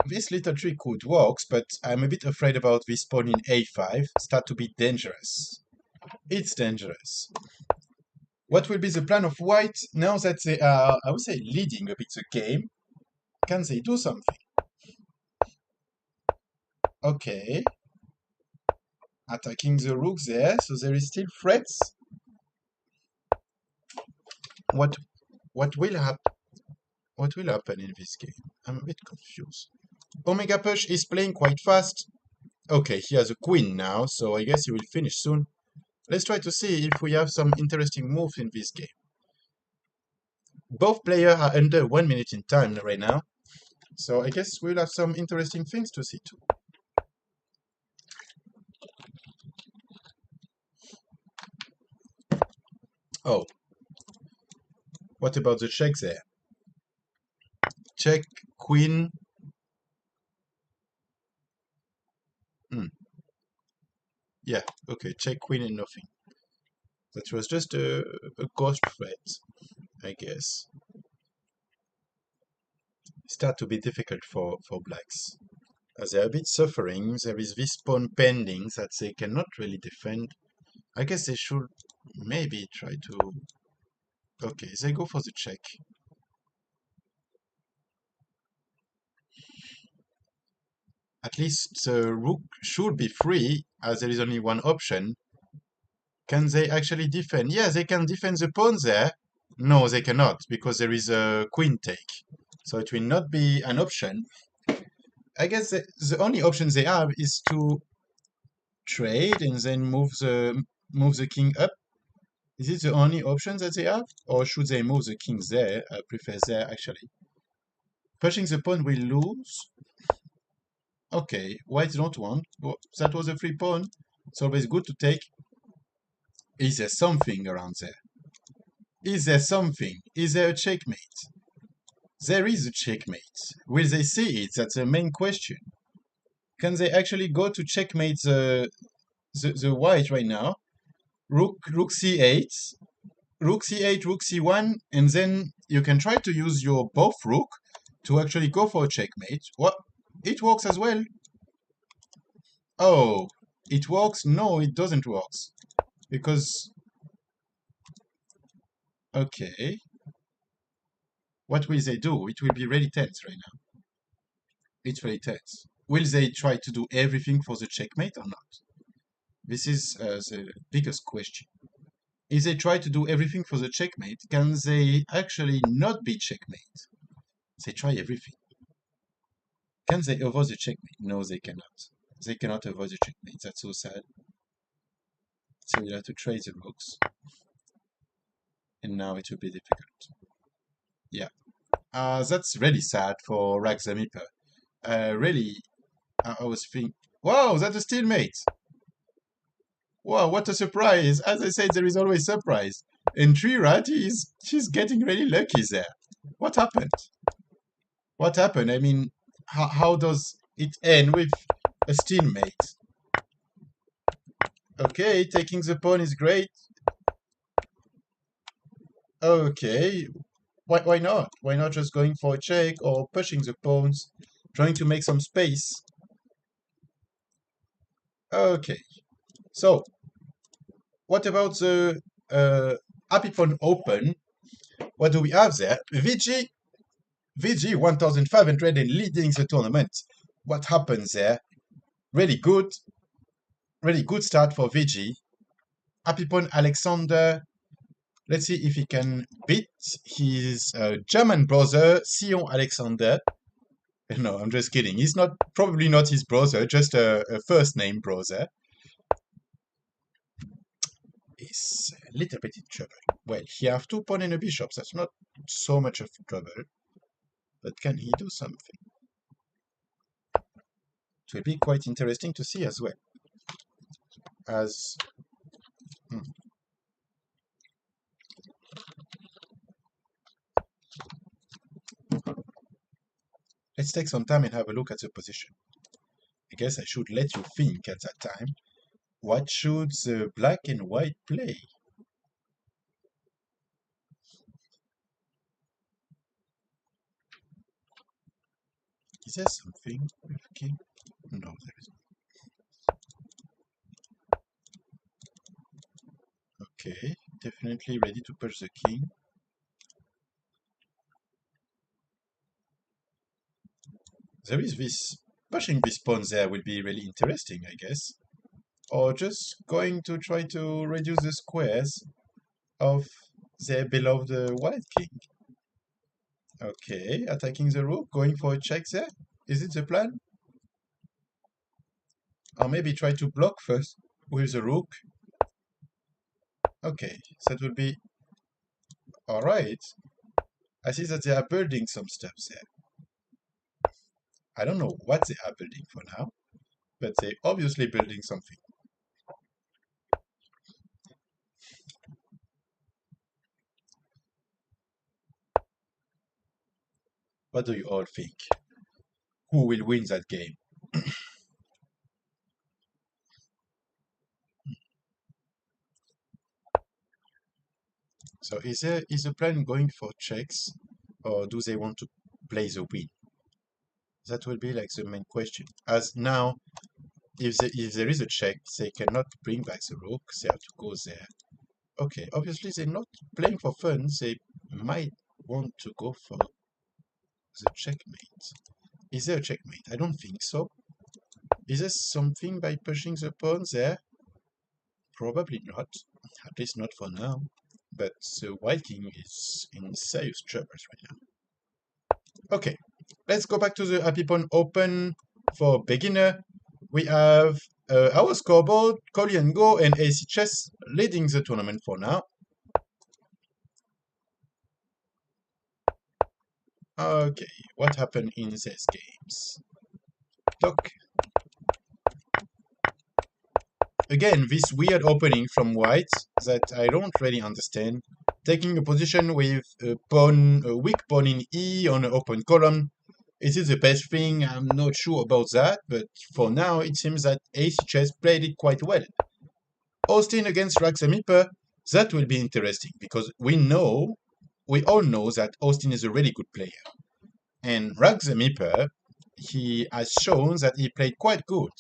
This little trick could work, but I'm a bit afraid about this pawn in a5. Start to be dangerous. It's dangerous. What will be the plan of white now that they are, I would say, leading a bit the game? Can they do something? Okay. Attacking the rook there, so there is still threats. What will happen? What will happen in this game? I'm a bit confused. Omega Push is playing quite fast. Okay, he has a queen now, so I guess he will finish soon. let's try to see if we have some interesting moves in this game. Both players are under 1 minute in time right now, so I guess we'll have some interesting things to see too. Oh, what about the check there? Check, queen. Yeah, okay, check, queen and nothing. That was just a ghost threat, I guess. Start to be difficult for blacks. As they're a bit suffering, there is this pawn pending that they cannot really defend. I guess they should maybe try to... Okay, they go for the check. At least the rook should be free, as there is only one option. Can they actually defend? Yeah, they can defend the pawn there. No, they cannot, because there is a queen take. So it will not be an option. I guess the only option they have is to trade and then move the king up. Is it the only option that they have? Or should they move the king there? I prefer there, actually. Pushing the pawn will lose. Okay, white don't want. Oh, that was a free pawn. It's always good to take. Is there something around there? Is there something? Is there a checkmate? There is a checkmate. Will they see it? That's the main question. Can they actually go to checkmate the white right now? Rook c8, rook c8, rook c1, and then you can try to use your both rook to actually go for a checkmate. What? It works as well. Oh, it works? No, it doesn't work. Because... Okay. What will they do? It will be really tense right now. It's really tense. Will they try to do everything for the checkmate or not? This is the biggest question. If they try to do everything for the checkmate, can they actually not be checkmate? They try everything. Can they avoid the checkmate? No, they cannot. They cannot avoid the checkmate. That's so sad. So we'll have to trade the rooks. And now it will be difficult. Yeah. That's really sad for Raxamiper. Really, I was thinking, wow, that's a stalemate. Wow, what a surprise. As I said, there is always surprise. And Trirat, she's getting really lucky there. What happened? What happened? I mean, how does it end with a stalemate? Okay, taking the pawn is great. Okay, why not? Why not just going for a check or pushing the pawns, trying to make some space? Okay, so what about the Happy Pawn Open? What do we have there? VG 1500 and leading the tournament. What happens there? Really good start for VG. Happy Pawn Alexander. Let's see if he can beat his German brother, Sion Alexander. No, I'm just kidding. He's probably not his brother, just a first name brother. He's a little bit in trouble. Well, he has 2 pawns and a bishop. That's not so much of trouble. But can he do something? It will be quite interesting to see as well. Let's take some time and have a look at the position. I guess I should let you think at that time. What should the black and white play? Is there something with king? No, there isn't. Okay, definitely ready to push the king. There is this... Pushing this pawn there will be really interesting, I guess. Or just going to try to reduce the squares of their beloved white king. Okay, attacking the rook, going for a check there. Is it the plan? Or maybe try to block first with the rook. Okay, so it will be alright. I see that they are building some stuff there. I don't know what they are building for now, but they're obviously building something. What do you all think? Who will win that game? So is the plan going for checks, or do they want to play the win? That will be like the main question. As now, if there is a check, they cannot bring back the rook. They have to go there. Okay, obviously they're not playing for fun. They might want to go for the checkmate. Is there a checkmate? I don't think so. Is there something by pushing the pawn there? Probably not. At least not for now. But the White King is in serious troubles right now. Okay, let's go back to the Happy Pawn Open for beginner. We have our scoreboard, Collie and Go and AC Chess leading the tournament for now. Okay, what happened in these games? Look. Again, this weird opening from white that I don't really understand. Taking a position with a weak pawn in E on an open column. Is it the best thing? I'm not sure about that, but for now it seems that AC Chess played it quite well. Austin against Raxamiper, that will be interesting because we all know that Austin is a really good player. And Raxamiper, he has shown that he played quite good.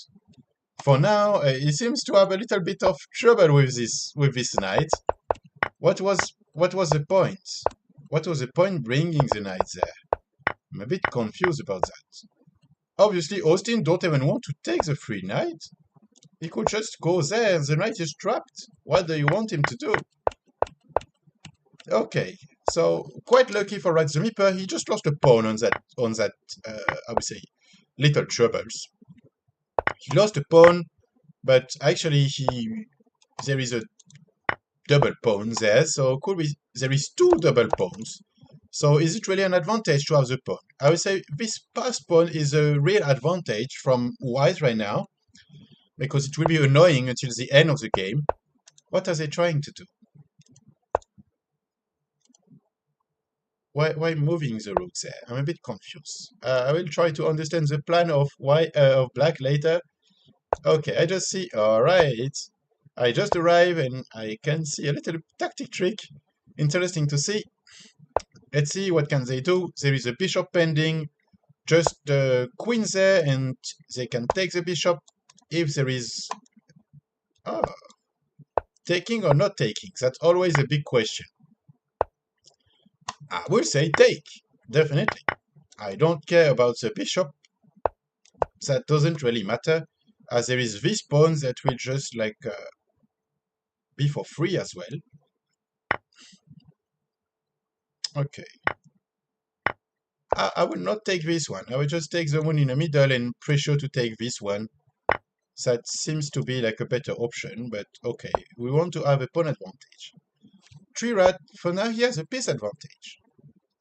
For now, he seems to have a little bit of trouble with this knight. What was the point? What was the point bringing the knight there? I'm a bit confused about that. Obviously, Austin don't even want to take the free knight. He could just go there and the knight is trapped. What do you want him to do? Okay, so quite lucky for Raxamiper, he just lost a pawn on that I would say little troubles. He lost a pawn, but actually there is a double pawn there, so there is two double pawns. So is it really an advantage to have the pawn? I would say this passed pawn is a real advantage from white right now, because it will be annoying until the end of the game. What are they trying to do? Why moving the rook there? I'm a bit confused. I will try to understand the plan of black later. Okay, I just see. All right. I just arrived and I can see a little tactic trick. Interesting to see. Let's see what can they do. There is a bishop pending. Just the queen there and they can take the bishop if there is... Oh, taking or not taking? That's always a big question. I will say take, definitely. I don't care about the bishop. That doesn't really matter, as there is this pawn that will just like be for free as well. Okay. I will not take this one. I will just take the one in the middle and pressure to take this one. That seems to be like a better option, but okay. We want to have a pawn advantage. 3 rat, for now he has a piece advantage.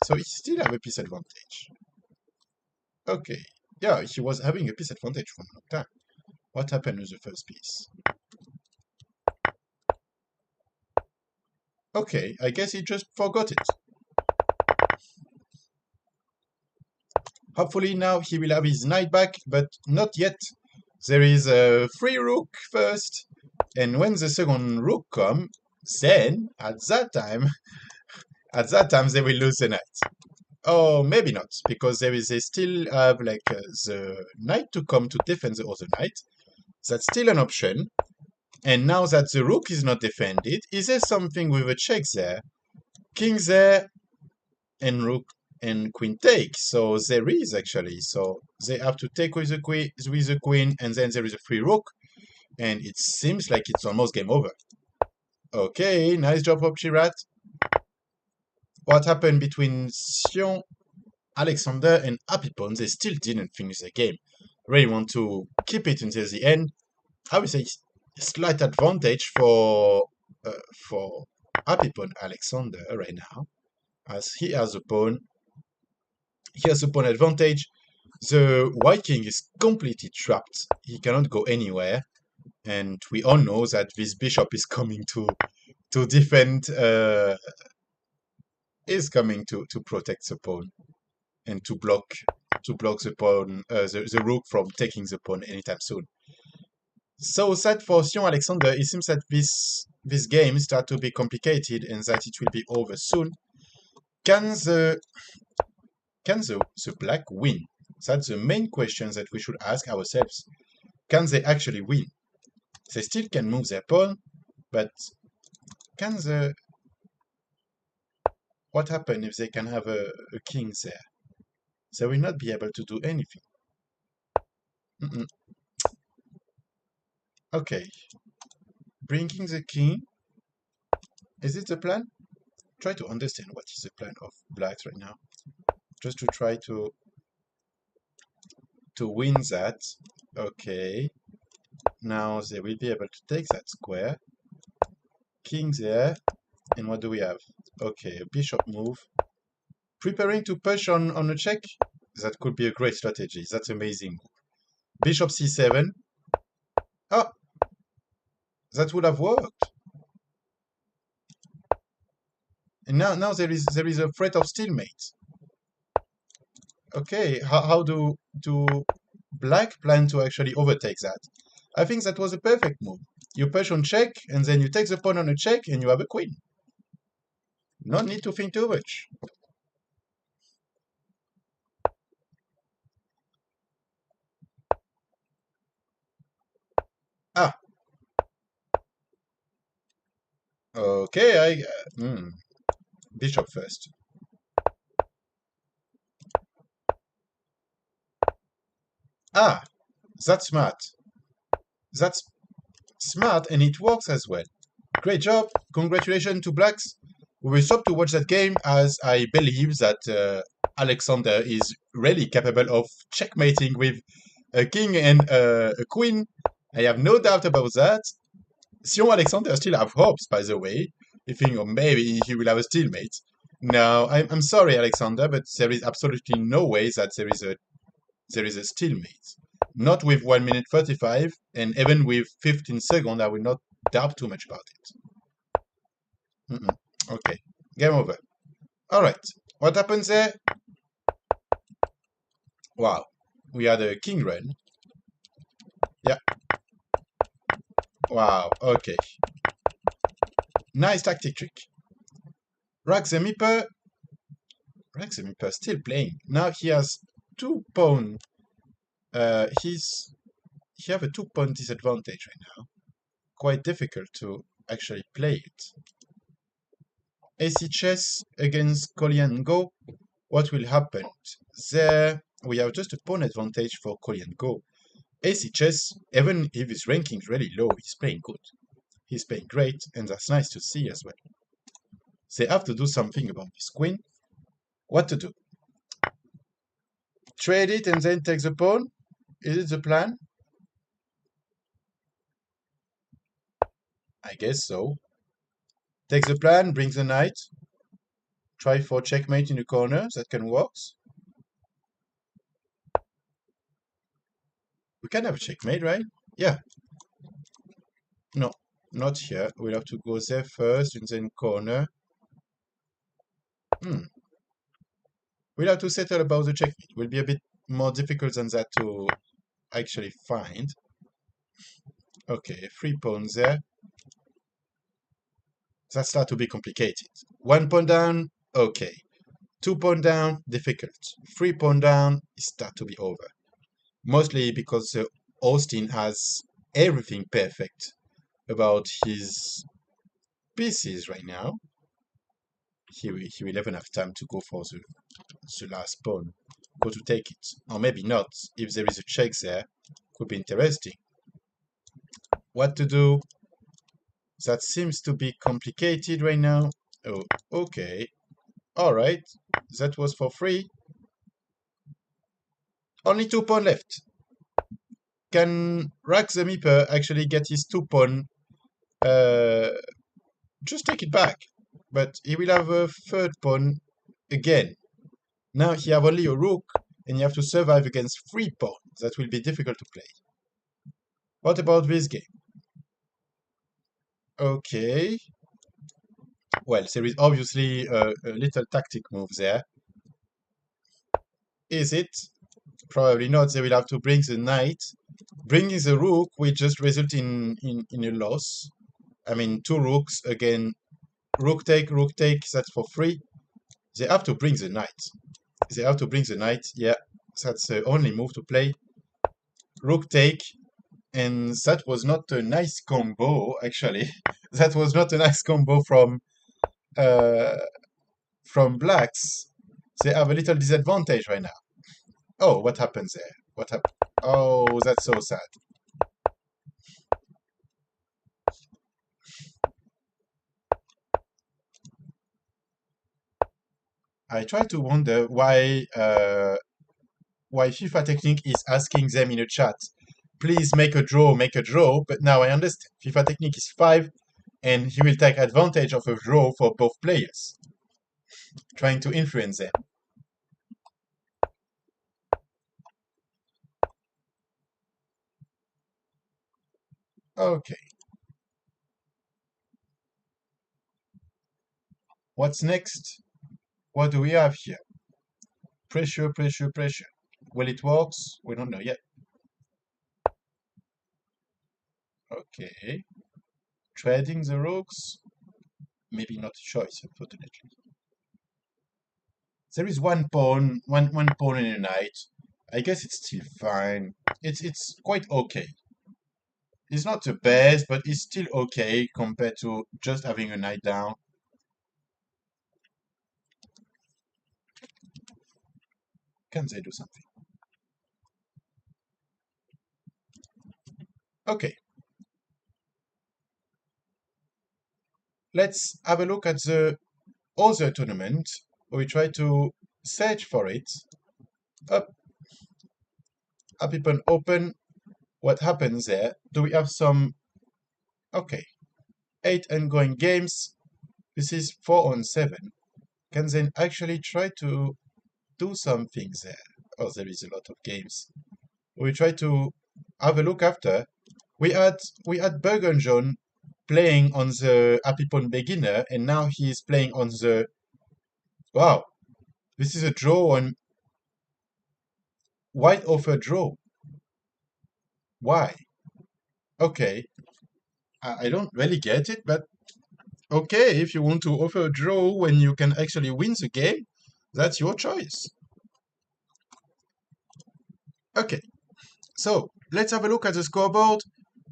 So he still have a piece advantage. Okay. Yeah, he was having a piece advantage for a long time. What happened with the first piece? Okay, I guess he just forgot it. Hopefully now he will have his knight back, but not yet. There is a free rook first, and when the second rook comes, then at that time they will lose the knight. Oh, maybe not, because they still have like the knight to come to defend the other knight. That's still an option. And now that the rook is not defended, is there something with a check there? King there, and rook and queen take. So there is actually. So they have to take with the queen, and then there is a free rook. And it seems like it's almost game over. Okay, nice job, Opchirat. What happened between Sion, Alexander, and Happy Pawn? They still didn't finish the game. Really want to keep it until the end. I would say slight advantage for for happy pawn Alexander right now, as he has a pawn. He has a pawn advantage. The white king is completely trapped. He cannot go anywhere, and we all know that this bishop is coming to defend. Is coming to protect the pawn and to block the pawn, the rook from taking the pawn anytime soon. So sad for Sion Alexander. It seems that this game start to be complicated and that it will be over soon. Can the black win? That's the main question that we should ask ourselves. Can they actually win? They still can move their pawn, but can the what happens if they can have a king there? They will not be able to do anything. Okay. Bringing the king. Is it the plan? Try to understand what is the plan of blacks right now. Just to try to win that. Okay. Now they will be able to take that square. King there. And what do we have? Okay, a bishop move. Preparing to push on a check? That could be a great strategy. That's amazing. Bishop c7. Oh! That would have worked. And now there is a threat of stalemate. Okay, how do black plan to actually overtake that? I think that was a perfect move. You push on check, and then you take the pawn on a check, and you have a queen. No need to think too much. Ah. Okay, bishop first. Ah, that's smart. That's smart, and it works as well. Great job. Congratulations to blacks. We will stop to watch that game, as I believe that Alexander is really capable of checkmating with a king and a queen. I have no doubt about that. Sion Alexander still have hopes, by the way. You think, oh, maybe he will have a stalemate. No, I'm sorry, Alexander, but there is absolutely no way that there is a stalemate. Not with 1 minute 35, and even with 15 seconds, I will not doubt too much about it. Okay, game over. All right, what happens there? Wow, we had a king run. Yeah. Wow, okay. Nice tactic trick. Raxemiper still playing. Now he has 2 pawn. He have a 2 pawn disadvantage right now. Quite difficult to actually play it. AC chess against Kolyango. What will happen? There we have just a pawn advantage for Kolyango. AC chess, even if his ranking is really low, he's playing good. He's playing great, and that's nice to see as well. They have to do something about this queen. What to do? Trade it and then take the pawn? Is it the plan? I guess so. Take the plan, bring the knight. Try for checkmate in the corner, that can work. We can have a checkmate, right? Yeah. No, not here. We'll have to go there first, and then corner. We'll have to settle about the checkmate. It will be a bit more difficult than that to actually find. Okay, 3 pawns there. That starts to be complicated. 1 pawn down, okay. 2 pawn down, difficult. 3 pawn down, it starts to be over. Mostly because Austin has everything perfect about his pieces right now. He will even have time to go for the last pawn. Go to take it. Or maybe not. If there is a check there, could be interesting. What to do? That seems to be complicated right now. Oh, okay. Alright. That was for free. Only 2 pawn left. Can Raxemiper actually get his 2 pawn just take it back. But he will have a third pawn again. Now he have only a rook, and you have to survive against 3 pawns. That will be difficult to play. What about this game? Okay. Well, there is obviously a little tactic move there. Is it? Probably not. They will have to bring the knight. Bringing the rook will just result in a loss. I mean, 2 rooks again. Rook take, that's for free. They have to bring the knight. They have to bring the knight. Yeah, that's the only move to play. Rook take. And that was not a nice combo, actually. That was not a nice combo uh, from blacks. They have a little disadvantage right now. Oh, what happens there? What happened? Oh, that's so sad. I try to wonder why FIFA Technique is asking them in a chat, please make a draw, make a draw. But now I understand. FIFA Technique is 5, and he will take advantage of a draw for both players, trying to influence them. Okay. What's next? What do we have here? Pressure, pressure, pressure. Will it works? We don't know yet. Okay. Trading the rooks? Maybe not a choice, unfortunately. There is one pawn and a knight. I guess it's still fine. It's quite okay. It's not the best, but it's still okay compared to just having a knight down. Can they do something? Okay. Let's have a look at the other tournament. We try to search for it. Up. People open. What happens there? Do we have some... Okay. 8 ongoing games. This is 4 on 7. Can then actually try to do something there? Oh, there is a lot of games. We try to have a look after. We had Bergenjon playing on the Happy Pawn beginner, and now he is playing on the... Wow, this is a draw on white offer draw. Why? Okay, I don't really get it, but okay, if you want to offer a draw when you can actually win the game, that's your choice. Okay, so let's have a look at the scoreboard.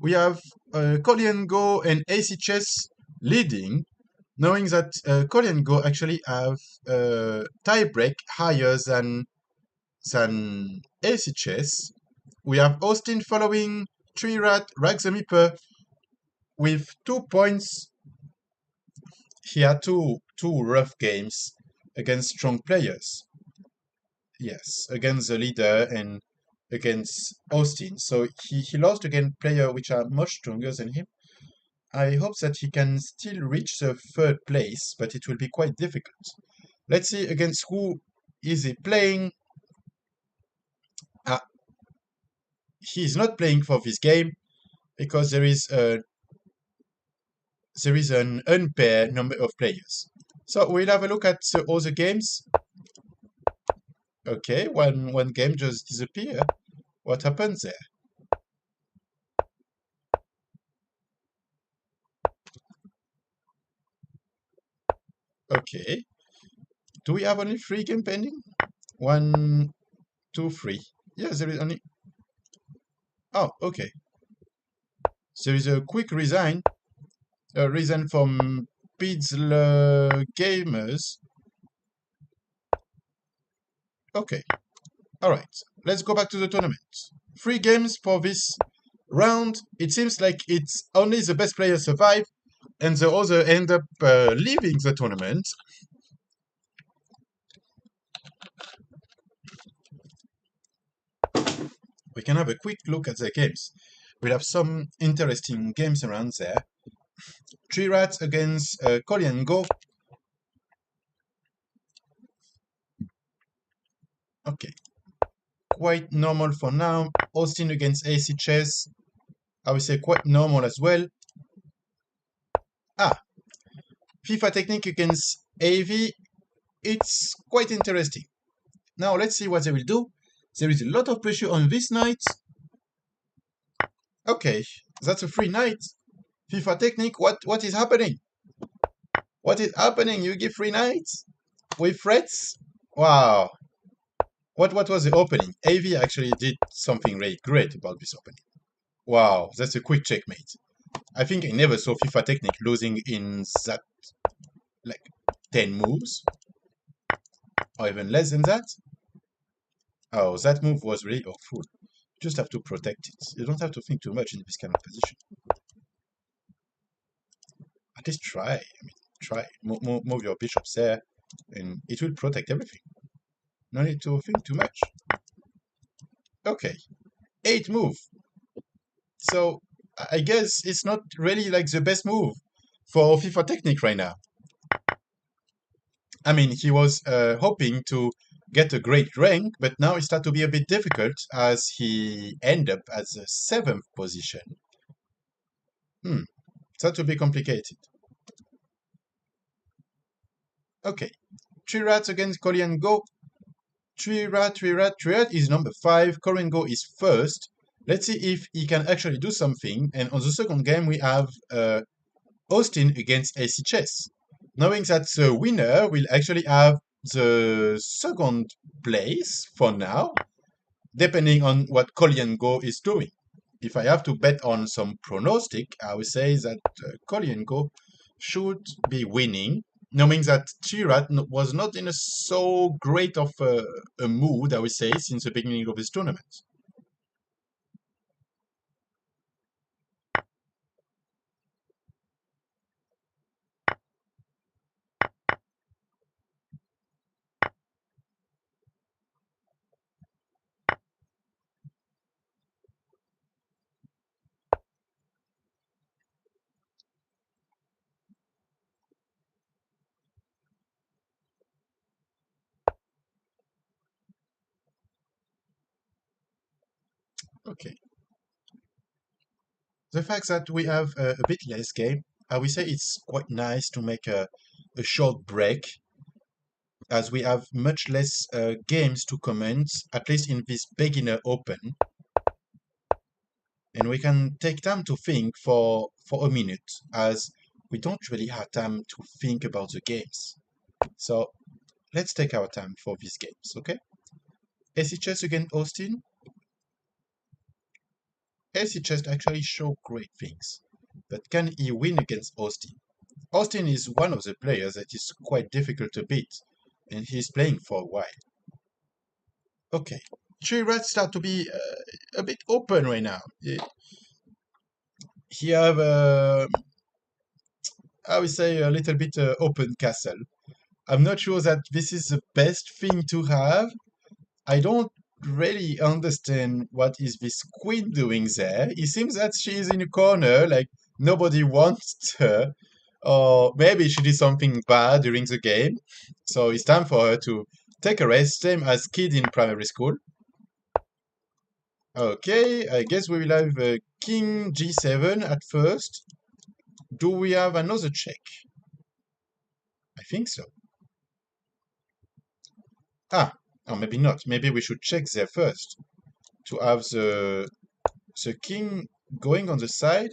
We have Go and AC Chess leading, knowing that Go actually have tiebreak higher than AC Chess. We have Austin following, Trirat, Raxamiper with 2 points. He had two rough games against strong players. Yes, against the leader and against Austin. So he lost against players which are much stronger than him. I hope that he can still reach the 3rd place, but it will be quite difficult. Let's see against who is he playing. He's not playing for this game because there is an unpaired number of players. So we'll have a look at the other games. Okay, one game just disappeared. What happened there? Okay. Do we have only 3 games pending? 1, 2, 3. Yes, there is only... Oh, okay. There is a quick reason from Pidzler Gamers. Okay. Alright. Let's go back to the tournament. 3 games for this round. It seems like it's only the best players survive, and the other end up leaving the tournament. We can have a quick look at the games. We'll have some interesting games around there. 3 rats against Korean Go. Okay, quite normal for now. Austin against AC Chess. I would say quite normal as well. Ah, FIFA Technique against AV. It's quite interesting. Now let's see what they will do. There is a lot of pressure on this knight. Okay, that's a free knight. FIFA Technique, what is happening? What is happening? You give free knights with threats? Wow. What was the opening? AV actually did something really great about this opening. Wow, that's a quick checkmate. I think I never saw FIFA Technique losing in that, like, 10 moves, or even less than that. Oh, that move was really awful. You just have to protect it. You don't have to think too much in this kind of position. At least try. I mean, try. Move your bishops there, and it will protect everything. No need to think too much. Okay, 8 move. So I guess it's not really like the best move for FIFA Technique right now. I mean, he was hoping to get a great rank, but now it starts to be a bit difficult as he end up at the 7th position. Start to be complicated. Okay, 3 rats against Korean Go. 3 rat, 3 rat, 3 rat is number 5. Korean Go is first. Let's see if he can actually do something. And on the second game, we have Austin against AC Chess. Knowing that the winner will actually have the second place for now, depending on what Korean Go is doing. If I have to bet on some pronostic, I would say that Korean Go should be winning, knowing that Chirat was not in a so great of a mood, I would say, since the beginning of this tournament. Okay. The fact that we have a bit less game, I would say it's quite nice to make a short break, as we have much less games to comment, at least in this beginner open. And we can take time to think for a minute, as we don't really have time to think about the games. So let's take our time for these games, okay? AC Chess against Austin. AC Chess actually show great things, but can he win against Austin? Austin is one of the players that is quite difficult to beat, and he's playing for a while. Okay, three rats start to be a bit open right now. He have I would say a little bit open castle. I'm not sure that this is the best thing to have. I don't really understand what is this queen doing there. It seems that she is in a corner, like nobody wants her, or maybe she did something bad during the game. So it's time for her to take a rest, same as kid in primary school. Okay, I guess we will have king g7 at first. Do we have another check? I think so. Ah, or maybe not. Maybe we should check there first to have the king going on the side,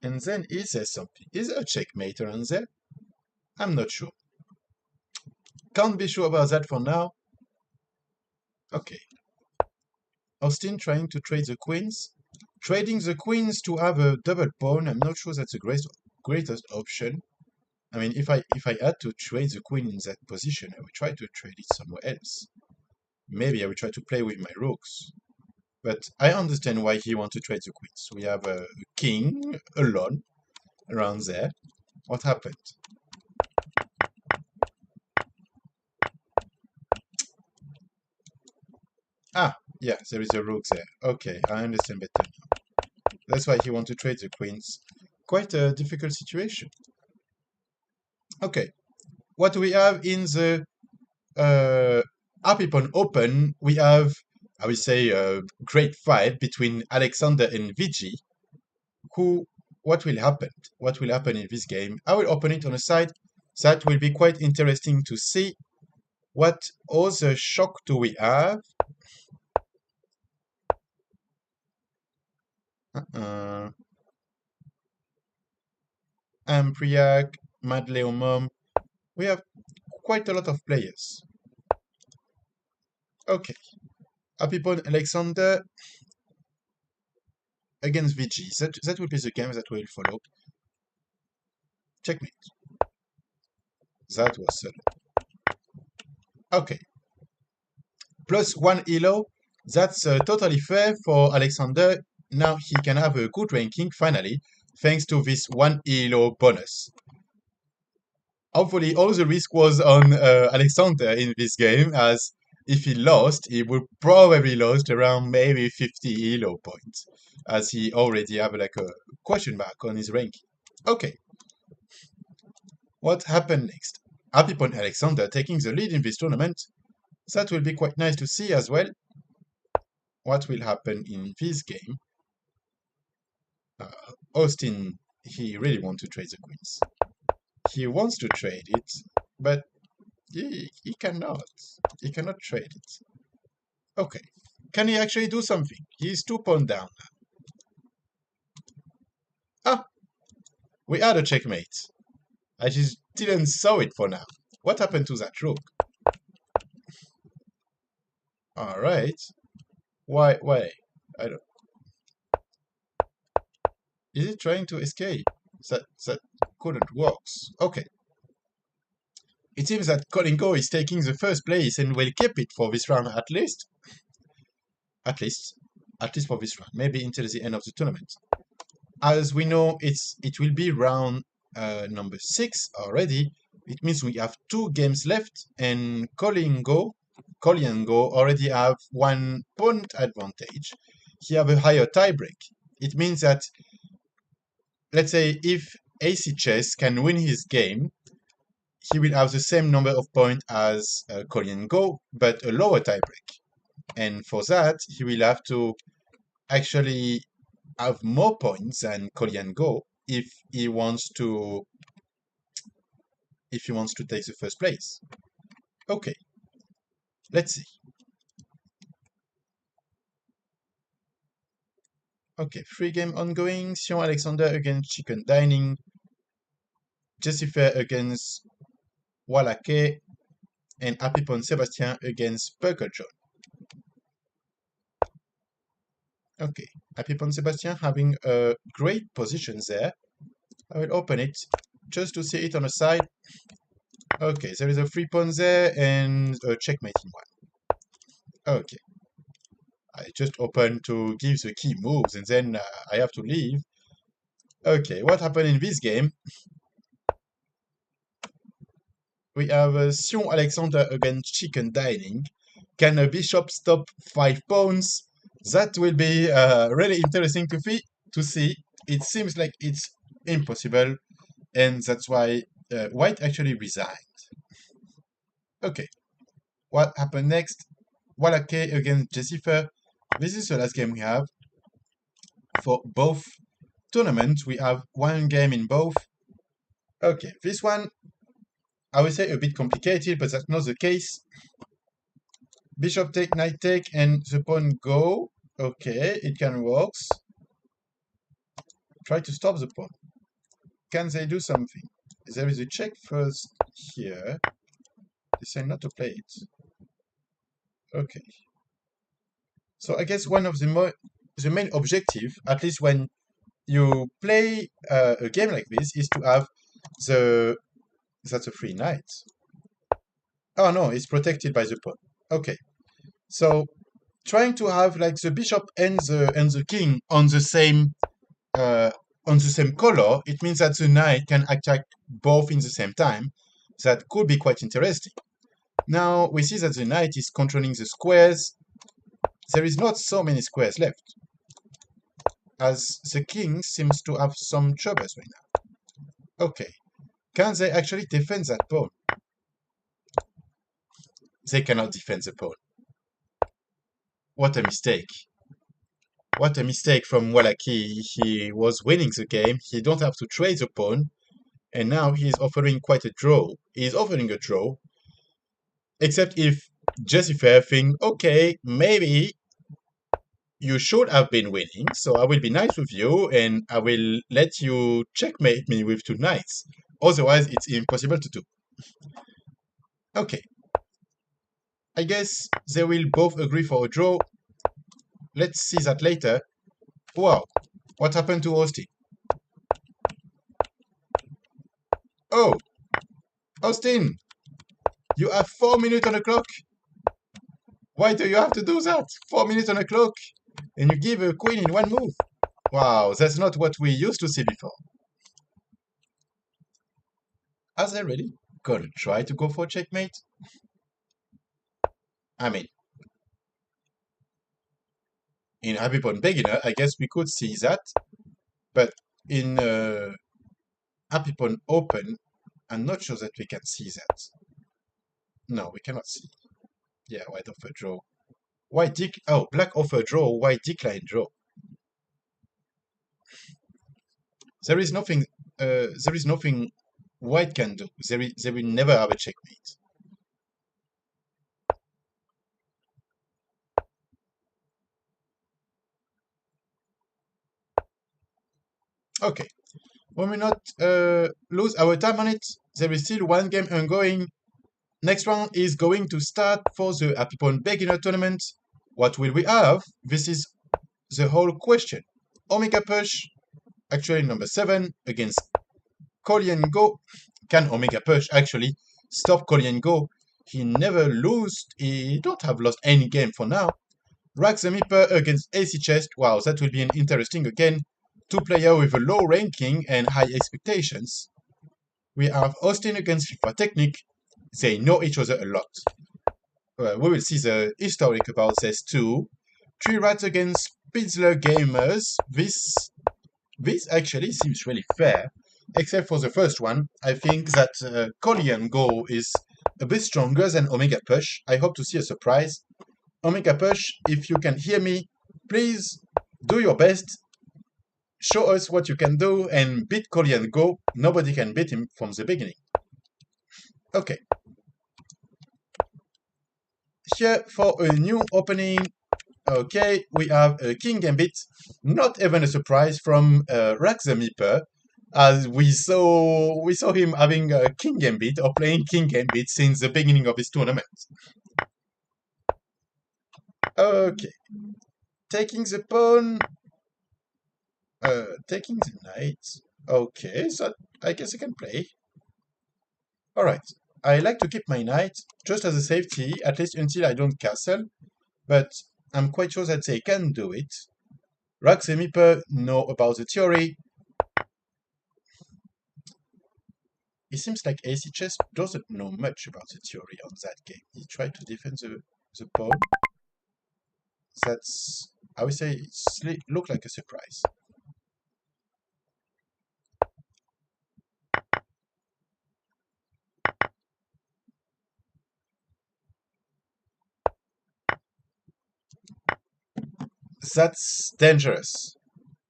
and then is there something? Is there a checkmate around there? I'm not sure. Can't be sure about that for now. Okay. Austin trying to trade the queens. Trading the queens to have a double pawn, I'm not sure that's the greatest option. I mean, if I had to trade the queen in that position, I would try to trade it somewhere else. Maybe I would try to play with my rooks. But I understand why he wants to trade the queens. We have a king alone around there. What happened? Ah, yeah, there is a rook there. Okay, I understand better now. That's why he wants to trade the queens. quite a difficult situation. Okay, what we have in the Apipon Open, we have, I would say, a great fight between Alexander and Vigi. What will happen? What will happen in this game? I will open it on a side. That will be quite interesting to see. What other shock do we have? Ampriac, Madleomom. We have quite a lot of players. Okay. Apipon Alexander against VG. That will be the game that will follow. Checkmate. That was solid. Okay. +1 elo. That's totally fair for Alexander. Now he can have a good ranking finally, thanks to this 1 elo bonus. Hopefully all the risk was on Alexander in this game, as if he lost, he would probably lost around maybe 50 elo points, as he already have like a question mark on his ranking. Okay. What happened next? Apipon Alexander taking the lead in this tournament. That will be quite nice to see as well. What will happen in this game? Austin, he really wants to trade the queens. He wants to trade it, but he cannot. He cannot trade it. Okay. Can he actually do something? He's 2 pawns down now. Ah! We had a checkmate. I just didn't saw it for now. What happened to that rook? Alright. Why? I don't... Is it trying to escape? That couldn't work. Okay. It seems that Colin Go is taking the first place and will keep it for this round at least. At least for this round. Maybe until the end of the tournament. As we know, it will be round number 6 already. It means we have 2 games left, and Colin Go already have 1 point advantage. He have a higher tiebreak. It means that, let's say, if AC Chess can win his game, he will have the same number of points as Colin Go, but a lower tiebreak. And for that, he will have to actually have more points than Colin Go if he wants to take the first place. Okay. Let's see. Okay, 3 game ongoing. Sion Alexander against Chicken Dining. Jessifer against Walake. And Apipon Sebastian against Burger John. Okay, Apipon Sebastian having a great position there. I will open it just to see it on the side. Okay, there is a 3 pawn there and a checkmate in 1. Okay. I just open to give the key moves and then I have to leave. Okay, what happened in this game? We have Sion Alexander against Chicken Dining. Can a bishop stop 5 pawns? That will be really interesting to see. It seems like it's impossible, and that's why White actually resigned. Okay, what happened next? Walake against Jessifer. This is the last game we have. For both tournaments, we have 1 game in both. Okay, this one, I would say a bit complicated, but that's not the case. Bishop take, knight take, and the pawn go. Okay, it can work. Try to stop the pawn. Can they do something? There is a check first here. They say not to play it. Okay. So I guess one of the main objective, at least when you play a game like this, is to have that's a free knight. Oh no, it's protected by the pawn. Okay. So trying to have like the bishop and the king on the same color, it means that the knight can attack both in the same time. That could be quite interesting. Now we see that the knight is controlling the squares. There is not so many squares left. as the king seems to have some troubles right now. Okay, can they actually defend that pawn? They cannot defend the pawn. What a mistake. What a mistake from Wallachie. He was winning the game. He don't have to trade the pawn. And now he's offering quite a draw. He's offering a draw. Except if Jesse Fair think, okay, maybe you should have been winning, so I will be nice with you and I will let you checkmate me with 2 knights. Otherwise, it's impossible to do. Okay. I guess they will both agree for a draw. Let's see that later. Wow, what happened to Austin? Oh, Austin, you have 4 minutes on the clock. Why do you have to do that? 4 minutes on the clock, and you give a queen in 1 move. Wow, that's not what we used to see before. Are they really gonna try to go for checkmate? I mean, in Happy Pawn Beginner, I guess we could see that, but in Happy Pawn Open, I'm not sure that we can see that. No, we cannot see. Yeah, white offer draw. Oh, black offer draw, white decline draw. There is nothing white can do. They will never have a checkmate. Okay. When we not lose our time on it, there is still 1 game ongoing. Next round is going to start for the Happy Pawn Beginner Tournament. What will we have? This is the whole question. Omega Push, actually number 7, against Kolien Go. Can Omega Push actually stop Kolien Go? He never lost. He don't have lost any game for now. Rax the Meeper against AC Chest. Wow, that will be an interesting again. 2 players with a low ranking and high expectations. We have Austin against FIFA Technique. They know each other a lot. We will see the historic about this too. 3 Rats against Pizzler Gamers. This actually seems really fair, except for the first one. I think that Kolien Go is a bit stronger than Omega Push. I hope to see a surprise. Omega Push, if you can hear me, please do your best. Show us what you can do and beat Kolien Go. Nobody can beat him from the beginning. Okay. Here for a new opening. Okay, we have a King Gambit. Not even a surprise from Rax the Meeper, as we saw him having a King Gambit or playing King Gambit since the beginning of his tournament. Okay, taking the pawn, taking the knight. Okay, so I guess I can play. All right, I like to keep my knight just as a safety, at least until I don't castle. But I'm quite sure that they can do it. Rax and Meeper know about the theory. It seems like AC Chess doesn't know much about the theory on that game. He tried to defend the pawn. That's, I would say, it looked like a surprise. That's dangerous.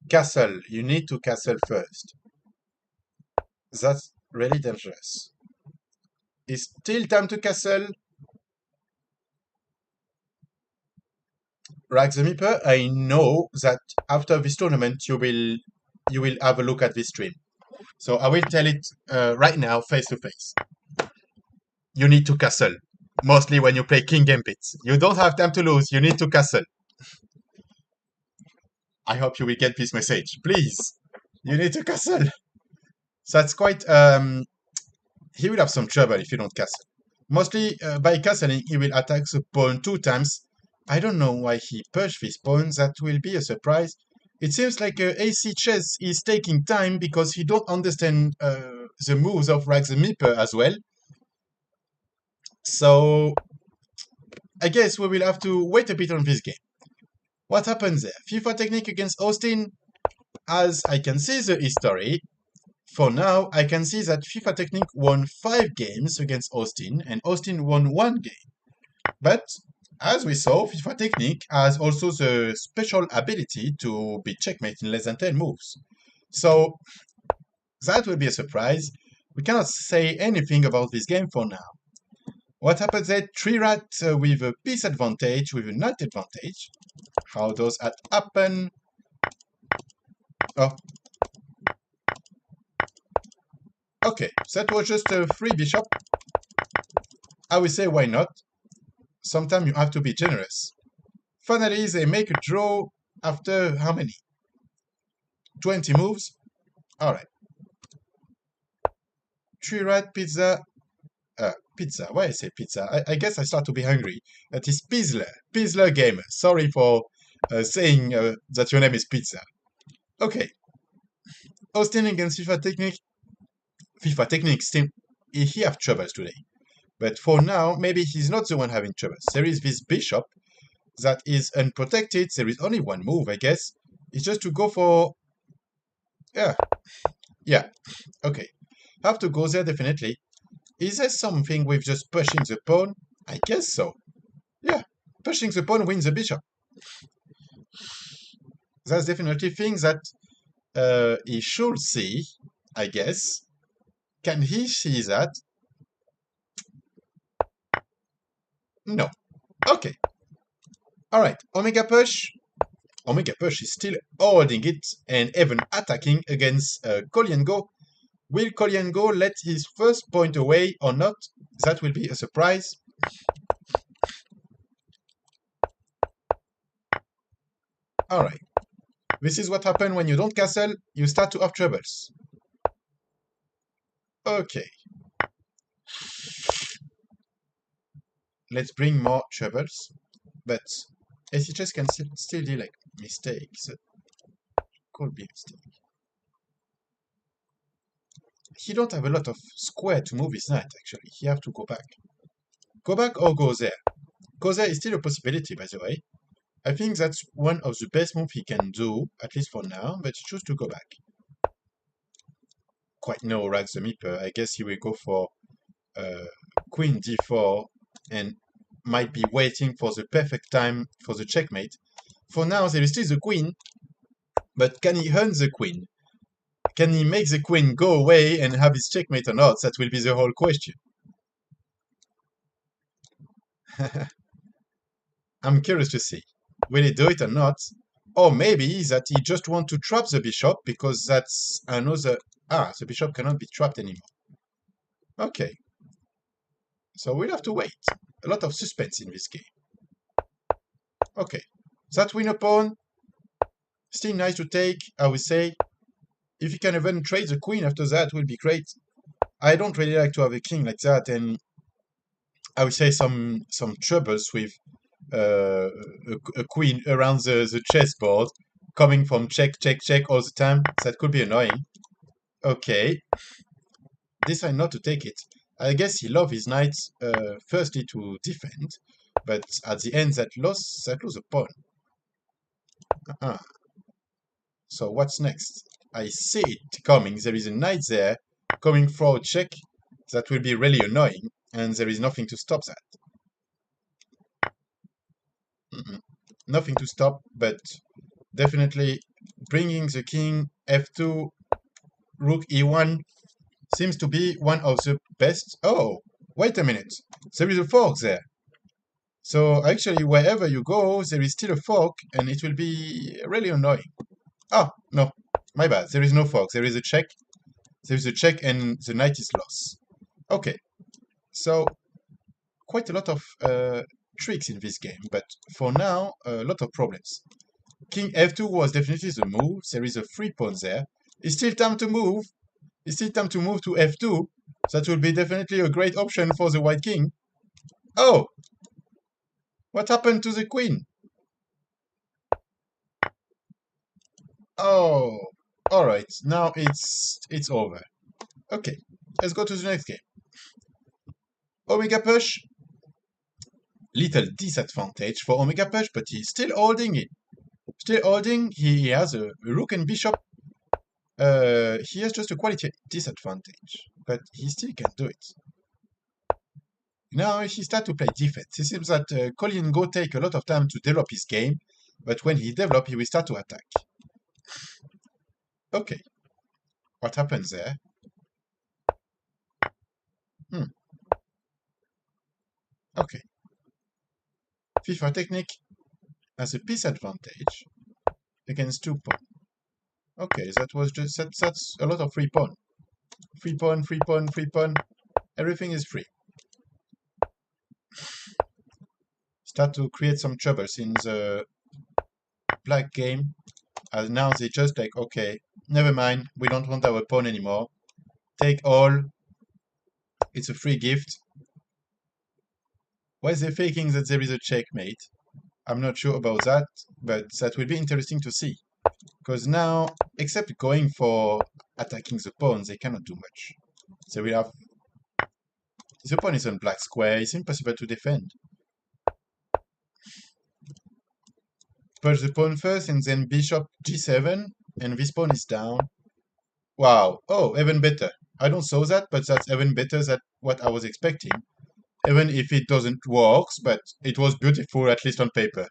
Castle, you need to castle first. That's really dangerous. It's still time to castle. Rax the Meeper, I know that after this tournament you will have a look at this stream. So I will tell it right now, face to face. You need to castle. Mostly when you play King Gambit. You don't have time to lose, you need to castle. I hope you will get this message. Please, you need to castle. So that's quite... he will have some trouble if you don't castle. Mostly by castling, he will attack the pawn 2 times. I don't know why he pushed this pawn. That will be a surprise. It seems like AC Chess is taking time because he don't understand the moves of Rax the Meeper as well. So I guess we will have to wait a bit on this game. What happens there? FIFA Technique against Austin. as I can see the history, for now, I can see that FIFA Technique won 5 games against Austin, and Austin won 1 game. But, as we saw, FIFA Technique has also the special ability to beat checkmate in less than 10 moves. So, that will be a surprise. We cannot say anything about this game for now. What happens there? 3 rat with a piece advantage, with a knight advantage. How does that happen? Oh. Okay, that was just a free bishop. I will say why not. Sometimes you have to be generous. Finally, they make a draw after how many? 20 moves? Alright. 3 rat pizza. Pizza. Why I say pizza? I guess I start to be hungry. That is Pizzler. Pizzler Gamer. Sorry for saying that your name is Pizza. Okay. Austin against FIFA Technique. FIFA Technique still he have troubles today. But for now, maybe he's not the one having troubles. There is this bishop that is unprotected. There is only one move, I guess. It's just to go for... Yeah. Okay. Have to go there, definitely. Is there something with just pushing the pawn? I guess so. Yeah. Pushing the pawn wins the bishop. That's definitely things that he should see, I guess. Can he see that? No. Okay. Alright, Omega Push. Omega Push is still holding it and even attacking against Kolyenko. Will Kolyenko let his first point away or not? That will be a surprise. Alright. This is what happens when you don't castle, you start to have troubles. Okay. Let's bring more troubles. But SHS can still do like mistakes. Could be a mistake. He don't have a lot of square to move his knight, actually. He have to go back. Go back or go there. Go there is still a possibility, by the way. I think that's one of the best moves he can do, at least for now, but he chooses to go back. Quite no rags the meeper. I guess he will go for Queen d4 and might be waiting for the perfect time for the checkmate. For now, there is still the queen, but can he hunt the queen? Can he make the queen go away and have his checkmate or not? That will be the whole question. I'm curious to see. Will he do it or not? Or maybe that he just want to trap the bishop because that's another... Ah, the bishop cannot be trapped anymore. Okay. So we'll have to wait. A lot of suspense in this game. Okay. That winner pawn. Still nice to take, I would say. If you can even trade the queen after that, will be great. I don't really like to have a king like that, and I would say some troubles with a queen around the chessboard, coming from check, check, check all the time. That could be annoying. Okay. Decide not to take it. I guess he loves his knight firstly to defend, but at the end that lost a pawn. So what's next? I see it coming. There is a knight there coming for a check. That will be really annoying, and there is nothing to stop that. Nothing to stop, but definitely bringing the king f2, rook e1 seems to be one of the best. Oh, wait a minute. There is a fork there. So actually, wherever you go, there is still a fork, and it will be really annoying. Oh, no. My bad. There is no fork. There is a check. There is a check, and the knight is lost. Okay. So, quite a lot of tricks in this game, but for now, a lot of problems. King f2 was definitely the move. There is a free pawn there. It's still time to move. It's still time to move to f2. That will be definitely a great option for the white king. Oh! What happened to the queen? Oh, alright. Now it's over. Okay, let's go to the next game. Omega Push. Little disadvantage for Omega Push, but he's still holding it. Still holding. He has a rook and bishop he has just a quality disadvantage, but he still can do it. Now he starts to play defense. It seems that Colin Go take a lot of time to develop his game, but when he develop, he will start to attack. Okay, what happens there? Hmm. Okay, FIFA technique has a piece advantage against 2 pawn. Okay, that was just that's a lot of free pawn. Free pawn, free pawn, free pawn. Everything is free. Start to create some troubles in the black game. As now they just like, okay, never mind, we don't want our pawn anymore. Take all. It's a free gift. Why is they faking that there is a checkmate? I'm not sure about that, but that will be interesting to see. Because now, except going for attacking the pawn, they cannot do much. So we have... The pawn is on black square, it's impossible to defend. Push the pawn first, and then bishop g7, and this pawn is down. Wow, oh, even better. I don't saw that, but that's even better than what I was expecting. Even if it doesn't work, but it was beautiful, at least on paper.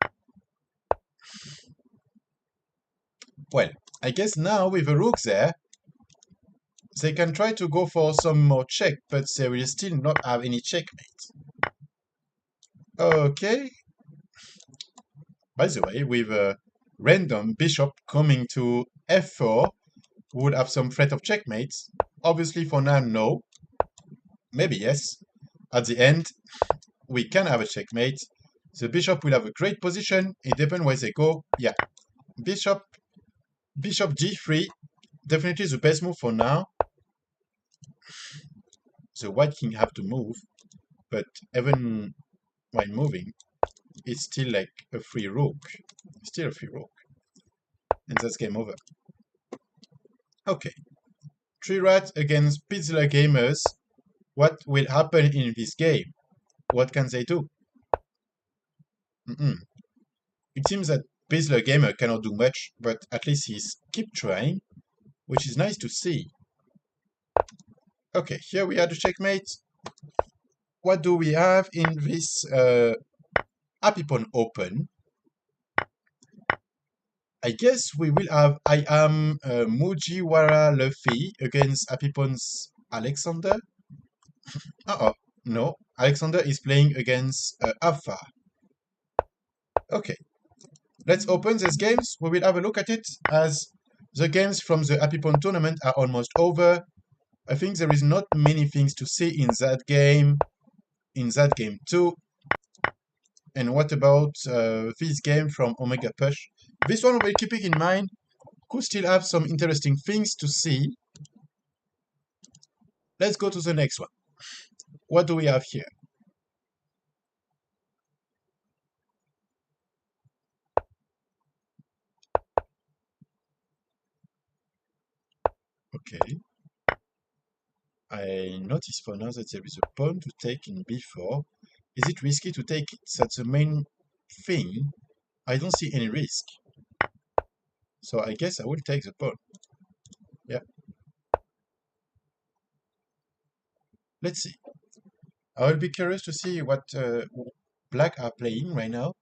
Well, I guess now with a rook there, they can try to go for some more check, but they will still not have any checkmate. Okay. By the way, with a random bishop coming to f4, we would have some threat of checkmate. Obviously for now, no. Maybe yes. At the end, we can have a checkmate. The bishop will have a great position. It depends where they go. Yeah. Bishop g3. Definitely the best move for now. The white king have to move, but even when moving, it's still like a free rook. Still a free rook. And that's game over. Okay. 3 Rat against Pizzler Gamers. What will happen in this game? What can they do? It seems that Pizzler Gamer cannot do much, but at least he's keep trying, which is nice to see. Okay, here we are the checkmate. What do we have in this Happy Pawn Open? I guess we will have I am Mujiwara Luffy against Happy Pawn's Alexander. Uh-oh, no. Alexander is playing against Alpha. Okay, let's open these games. We will have a look at it as the games from the Happy Pawn tournament are almost over. I think there is not many things to see in that game too. And what about this game from Omega Push? This one we'll keep it in mind. Could still have some interesting things to see. Let's go to the next one. What do we have here? Okay. I notice for now that there is a pawn to take in b4. Is it risky to take it? That's the main thing. I don't see any risk. So I guess I will take the pawn. Yeah. Let's see. I will be curious to see what black are playing right now.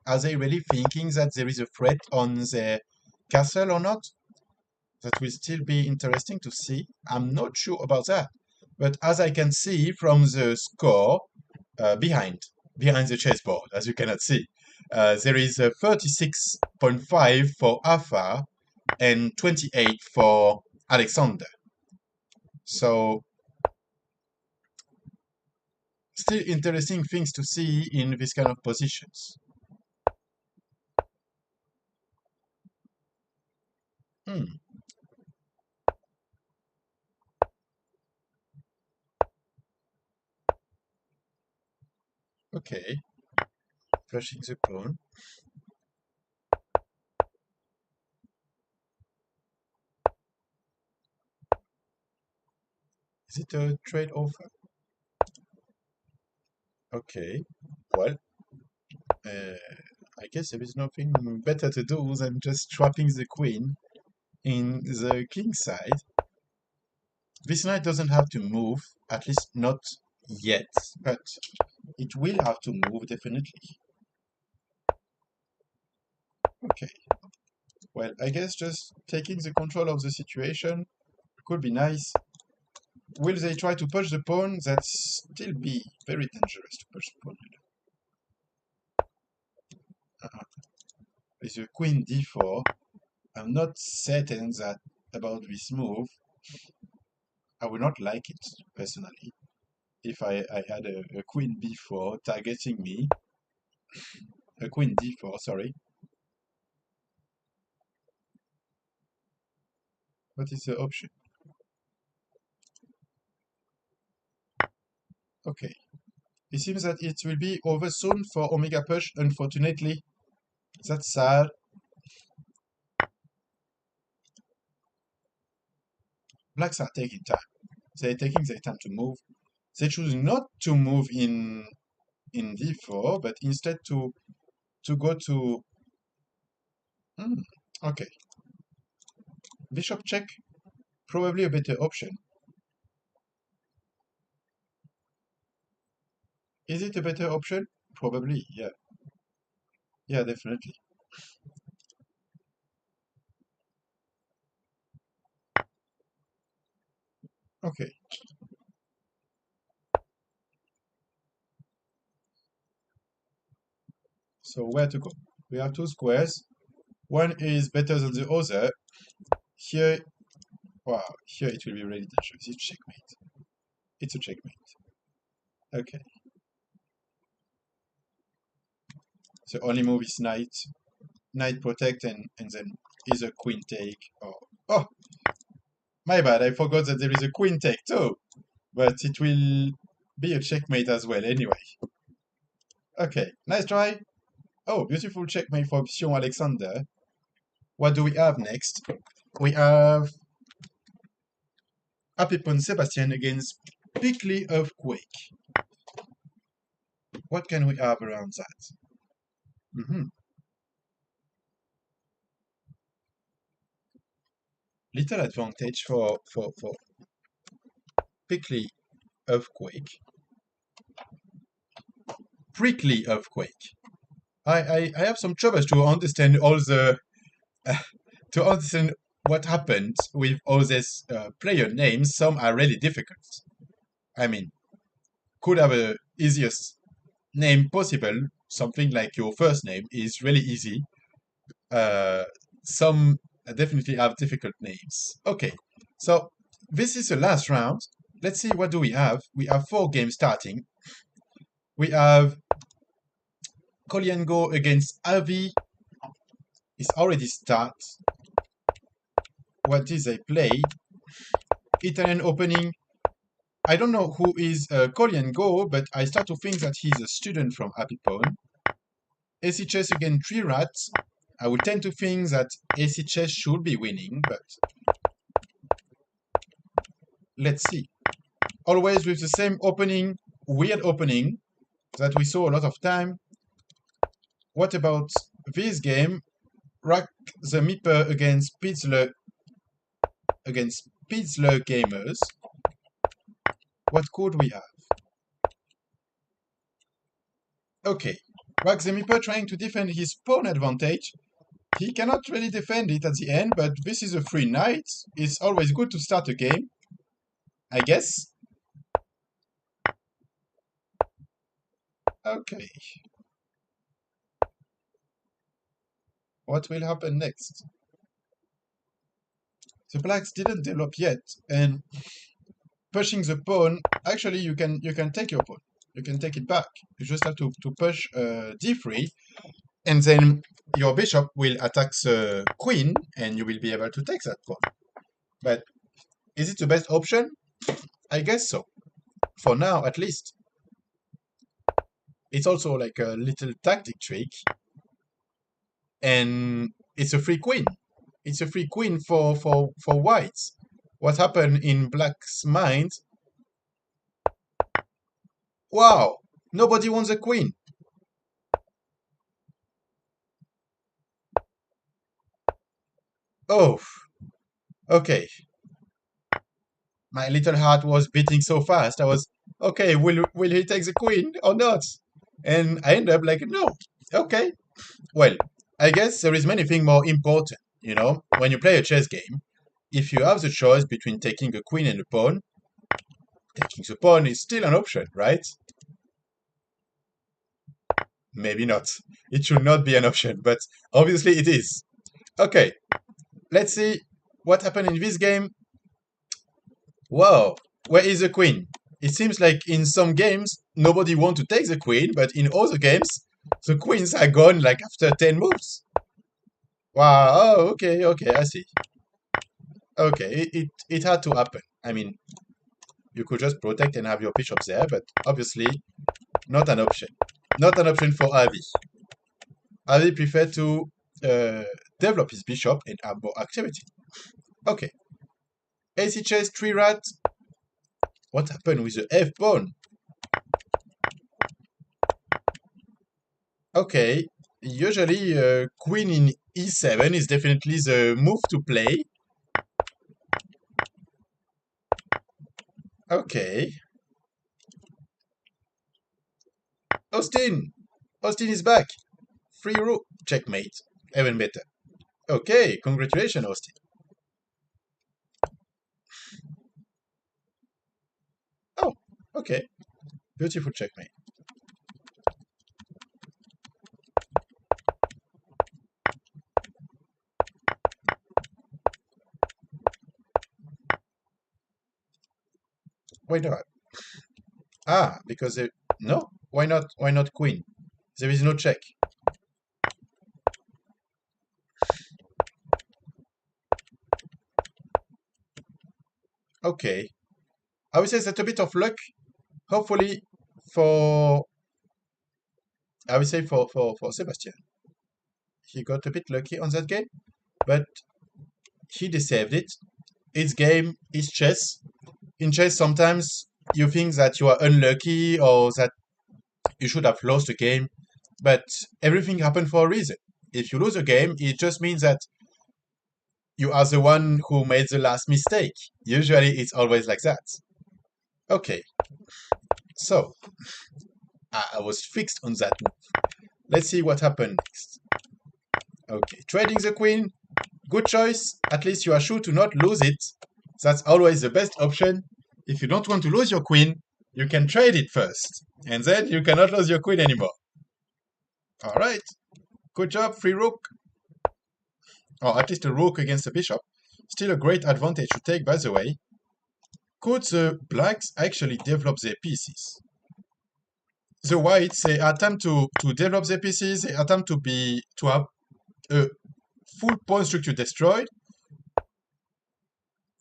Are they really thinking that there is a threat on the castle or not? That will still be interesting to see. I'm not sure about that. But as I can see from the score behind the chessboard, as you cannot see, there is a 36.5 for Alpha and 28 for Alexander. So still interesting things to see in this kind of positions. Okay. Flushing the pawn. Is it a trade offer? Okay. Well, I guess there is nothing better to do than just trapping the queen in the king side. This knight doesn't have to move, at least not yet, but it will have to move definitely. Okay, well, I guess just taking the control of the situation could be nice. Will they try to push the pawn? That's still be very dangerous to push the pawn. With the queen d4, I'm not certain that about this move. I would not like it personally if I had a queen b4 targeting me. A queen d4, sorry. What is the option? Okay. It seems that it will be over soon for Omega Push, unfortunately. That's sad. Blacks are taking time. They're taking their time to move. They choose not to move in d4, but instead to go to... okay. Bishop check, probably a better option. Is it a better option? Probably, yeah. Yeah, definitely. Okay. So where to go? We have two squares. One is better than the other. Here, wow, here it will be really dangerous. It's checkmate. It's a checkmate. Okay. The only move is knight. Knight protect and then either queen take or... Oh! My bad, I forgot that there is a queen take too. But it will be a checkmate as well anyway. Okay, nice try. Oh, beautiful checkmate for Sion Alexander. What do we have next? We have Apipon Sebastian against Pickley Earthquake. What can we have around that? Little advantage for Pickley Earthquake. Prickly Earthquake. I have some troubles to understand all the to understand what happened with all these player names. Some are really difficult. I mean, could have a easiest name possible. Something like your first name is really easy. Some definitely have difficult names. Okay, so this is the last round. Let's see what do we have. We have 4 games starting. We have Koliengo against Avi. It's already start. What is they play? Italian opening. I don't know who is Koliengo, but I start to think that he's a student from Apipon. AC Chess against 3 Rats. I would tend to think that AC Chess should be winning, but let's see. Always with the same opening, weird opening that we saw a lot of time. What about this game? Rack the Meeper against Pitzler Gamers. What could we have? Okay, Rack the Meeper trying to defend his pawn advantage. He cannot really defend it at the end, but this is a free knight. It's always good to start a game, I guess. Okay. What will happen next? The blacks didn't develop yet, and pushing the pawn, actually you can take your pawn. You can take it back. You just have to push d3, and then your bishop will attack the queen, and you will be able to take that pawn. But is it the best option? I guess so. For now, at least. It's also like a little tactic trick. And it's a free queen. It's a free queen for whites. What happened in black's mind? Wow! Nobody wants a queen. Oh, Okay, my little heart was beating so fast. I was, okay, will he take the queen or not? And I end up like, no. Okay, well, I guess there is many things more important. When you play a chess game, if you have the choice between taking a queen and a pawn, taking the pawn is still an option, right? Maybe not. It should not be an option, but obviously it is. Okay, let's see what happened in this game. Whoa, where is the queen? It seems like in some games nobody want to take the queen, but in other games the queens are gone like after 10 moves. Wow, oh, okay, I see. Okay, it had to happen. I mean, you could just protect and have your bishop there, but obviously not an option. Not an option for Avi. Avi preferred to uh, develop his bishop and have more activity. Okay, AC chess 3 rat. What happened with the F pawn? Okay, usually queen in e7 is definitely the move to play. Okay. Austin! Austin is back. Free rook. Checkmate. Even better. Okay, congratulations, Austin. Oh, okay. Beautiful checkmate. Why not? Ah, because no. Why not? Why not queen? There is no check. Okay. I would say it's a bit of luck. Hopefully, for I would say for Sebastian, he got a bit lucky on that game, but he deserved it. It's game, it's chess. In chess, sometimes you think that you are unlucky or that you should have lost a game, but everything happened for a reason. If you lose a game, it just means that you are the one who made the last mistake. Usually, it's always like that. Okay, so I was fixed on that move. Let's see what happened next. Okay, trading the queen, good choice. At least you are sure to not lose it. That's always the best option. If you don't want to lose your queen, you can trade it first, and then you cannot lose your queen anymore. All right, good job, free rook. Or at least a rook against a bishop. Still a great advantage to take, by the way. Could the blacks actually develop their pieces? The whites, they attempt to develop their pieces, they attempt to have a full pawn structure destroyed.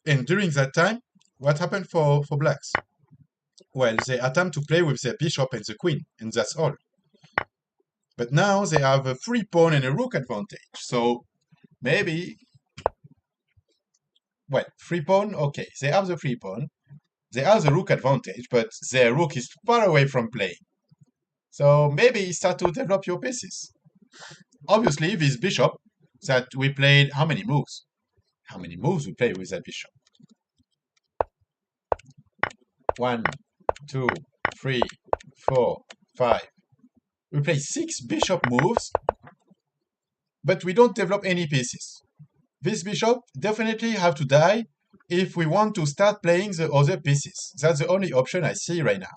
And during that time, what happened for blacks? Well, they attempt to play with their bishop and the queen, and that's all. But now they have a free pawn and a rook advantage. So maybe, well, free pawn, okay, they have the free pawn. They have the rook advantage, but their rook is far away from playing. So maybe start to develop your pieces. Obviously, this bishop that we played, how many moves? How many moves we play with that bishop? 1, 2, 3, 4, 5. We play 6 bishop moves, but we don't develop any pieces. This bishop definitely have to die if we want to start playing the other pieces. That's the only option I see right now.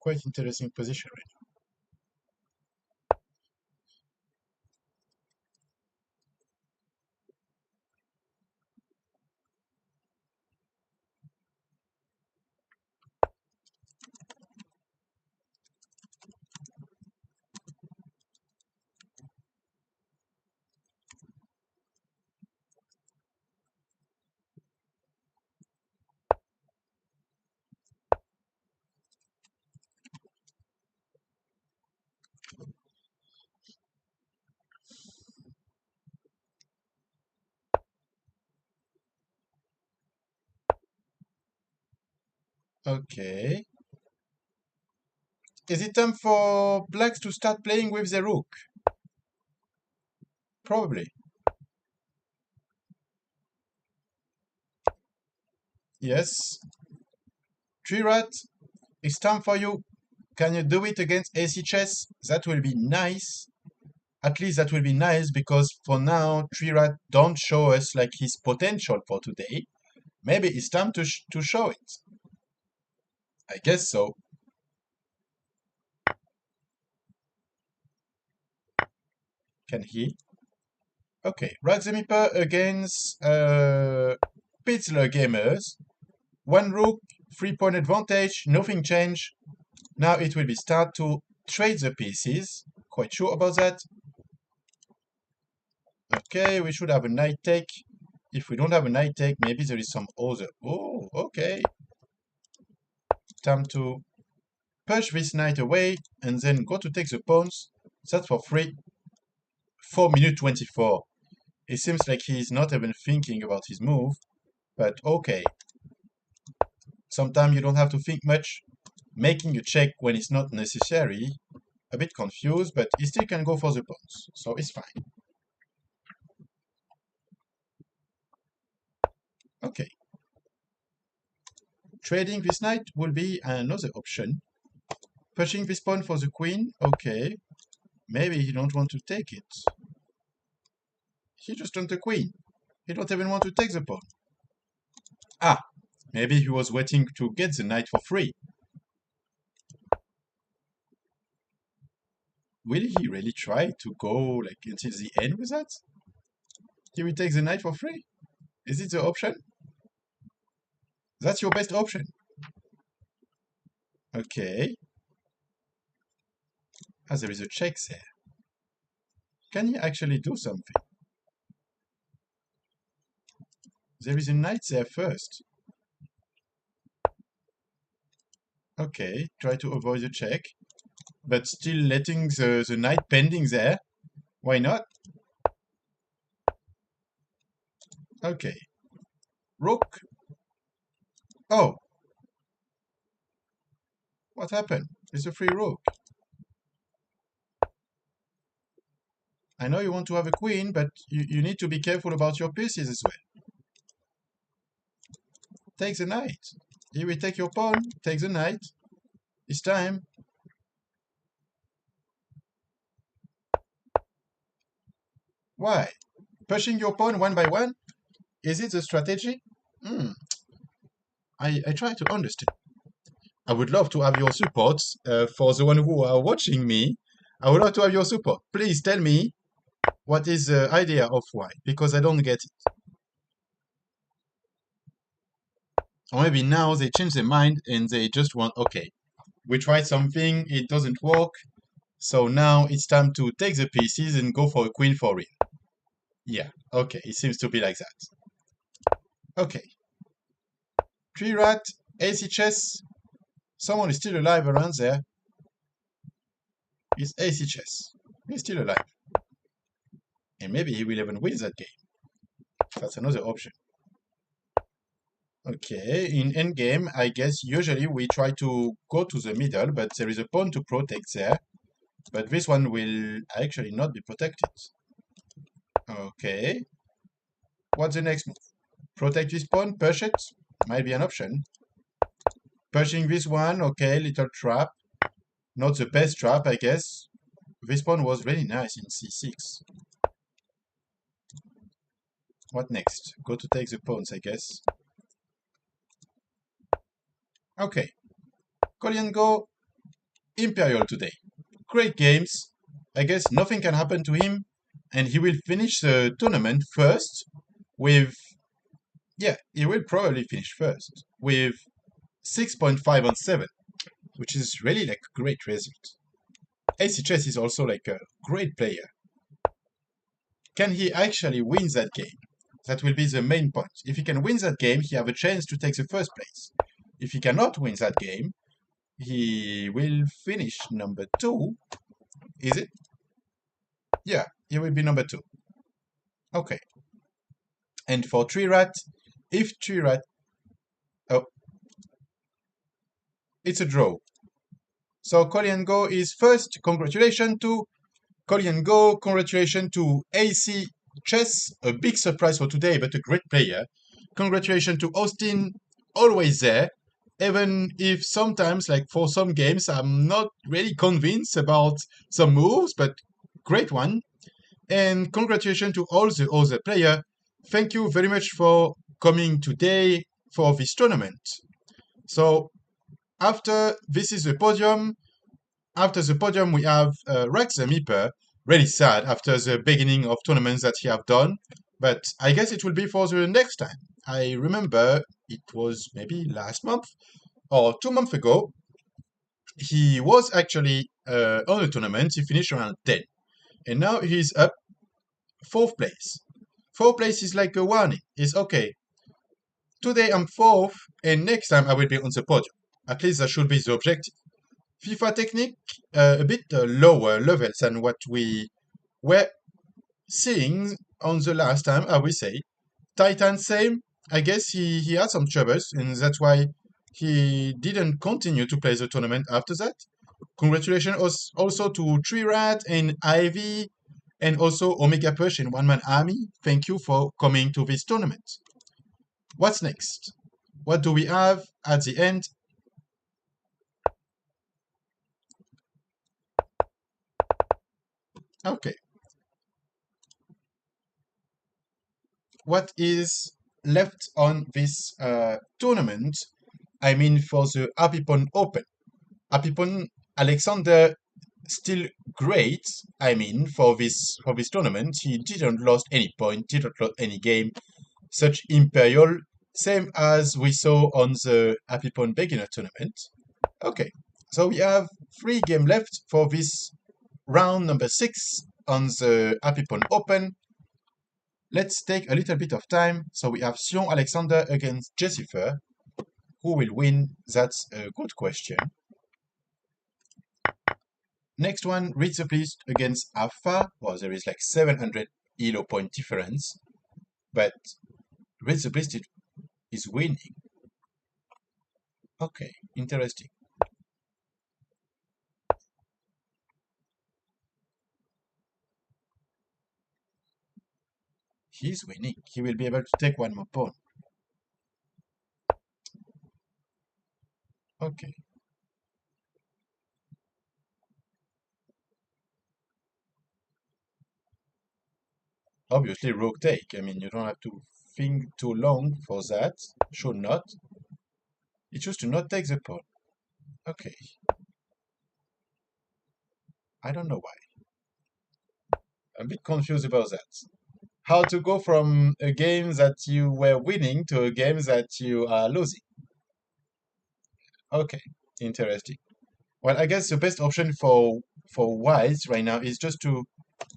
Quite interesting position right Okay. Is it time for blacks to start playing with the rook? Probably. Yes. Tree rat, it's time for you. Can you do it against AC chess? That will be nice. At least that will be nice because for now, Tree rat don't show us like his potential for today. Maybe it's time to show it. I guess so. Can he? Okay, Raxemiper against Pitzler Gamers. One rook, 3-point advantage, nothing changed. Now it will be start to trade the pieces. Quite sure about that. Okay, we should have a knight take. If we don't have a knight take, maybe there is some other. Oh, okay. Time to push this knight away and then go to take the pawns. That's for free. 4 minutes 24. It seems like he's not even thinking about his move, but okay. Sometimes you don't have to think much. Making a check when it's not necessary. A bit confused, but he still can go for the pawns, so it's fine. Okay. Trading this knight will be another option. Pushing this pawn for the queen, okay. Maybe he don't want to take it. He just wants the queen. He don't even want to take the pawn. Ah, maybe he was waiting to get the knight for free. Will he really try to go like until the end with that? He will take the knight for free? Is it the option? That's your best option. Okay. Ah, there is a check there. Can he actually do something? There is a knight there first. Okay, try to avoid the check. But still letting the knight pending there. Why not? Okay. Rook. Oh. What happened? It's a free rook. I know you want to have a queen, but you need to be careful about your pieces as well. Take the knight. He will take your pawn. Take the knight. It's time. Why? Pushing your pawn one by one? Is it a strategy? I try to understand. I would love to have your support for the one who are watching me. I would love to have your support. Please tell me what is the idea of why, because I don't get it. Or maybe now they change their mind and they just want, okay, we tried something, it doesn't work, so now it's time to take the pieces and go for a queen for real. Yeah, okay, it seems to be like that. Okay. Tree rat, AC chess. Someone is still alive around there. It's AC chess. He's still alive. And maybe he will even win that game. That's another option. Okay, in endgame, I guess usually we try to go to the middle, but there is a pawn to protect there. But this one will actually not be protected. Okay. What's the next move? Protect this pawn, push it. Might be an option. Pushing this one, okay, little trap. Not the best trap, I guess. This pawn was really nice in c6. What next? Go to take the pawns, I guess. Okay. Kolyango, Imperial today. Great games. I guess nothing can happen to him. And he will finish the tournament first with... Yeah, he will probably finish first with 6.5 on 7, which is really like a great result. AC Chess is also like a great player. Can he actually win that game? That will be the main point. If he can win that game, he have a chance to take the first place. If he cannot win that game, he will finish number 2. Is it? Yeah, he will be number 2. Okay. And for Tree Rat, if Tree Rat... Oh. it's a draw. So Korean Go is first. Congratulations to Korean Go. Congratulations to AC Chess. A big surprise for today, but a great player. Congratulations to Austin, always there. Even if sometimes, like for some games, I'm not really convinced about some moves, but great one. And congratulations to all the other players. Thank you very much for coming today for this tournament. So after this is the podium. After the podium, we have Rex the Meeper. Really sad after the beginning of tournaments that he have done, but I guess it will be for the next time. I remember it was maybe last month or 2 months ago. He was actually on a tournament. He finished around 10, and now he's up fourth place. Fourth place is like a warning. It's okay. Today I'm fourth, and next time I will be on the podium. At least that should be the objective. FIFA Technique, a bit lower levels than what we were seeing on the last time, I will say. Titan, same. I guess he had some troubles, and that's why he didn't continue to play the tournament after that. Congratulations also to Trirat and Ivy, and also Omega Push and One Man Army. Thank you for coming to this tournament. What's next? What do we have at the end? Okay. What is left on this tournament? I mean, for the Apipon Open. Apipon Alexander still great. I mean, for this tournament, he didn't lost any point, didn't lose any game. Such Imperial, same as we saw on the Apipon Beginner tournament. Okay, so we have 3 games left for this round number 6 on the Apipon Open. Let's take a little bit of time. So we have Sion Alexander against Jessifer. Who will win? That's a good question. Next one, Ritz Priest against Alpha. Well, there is like 700 elo point difference. But Ritz Priest is winning. Okay, interesting. He's winning. He will be able to take one more pawn. Okay. Obviously, rook take. I mean, you don't have to think too long for that. Should not. He chose to not take the pawn. Okay. I don't know why. I'm a bit confused about that. How to go from a game that you were winning to a game that you are losing. Okay, interesting. Well, I guess the best option for whites right now is just to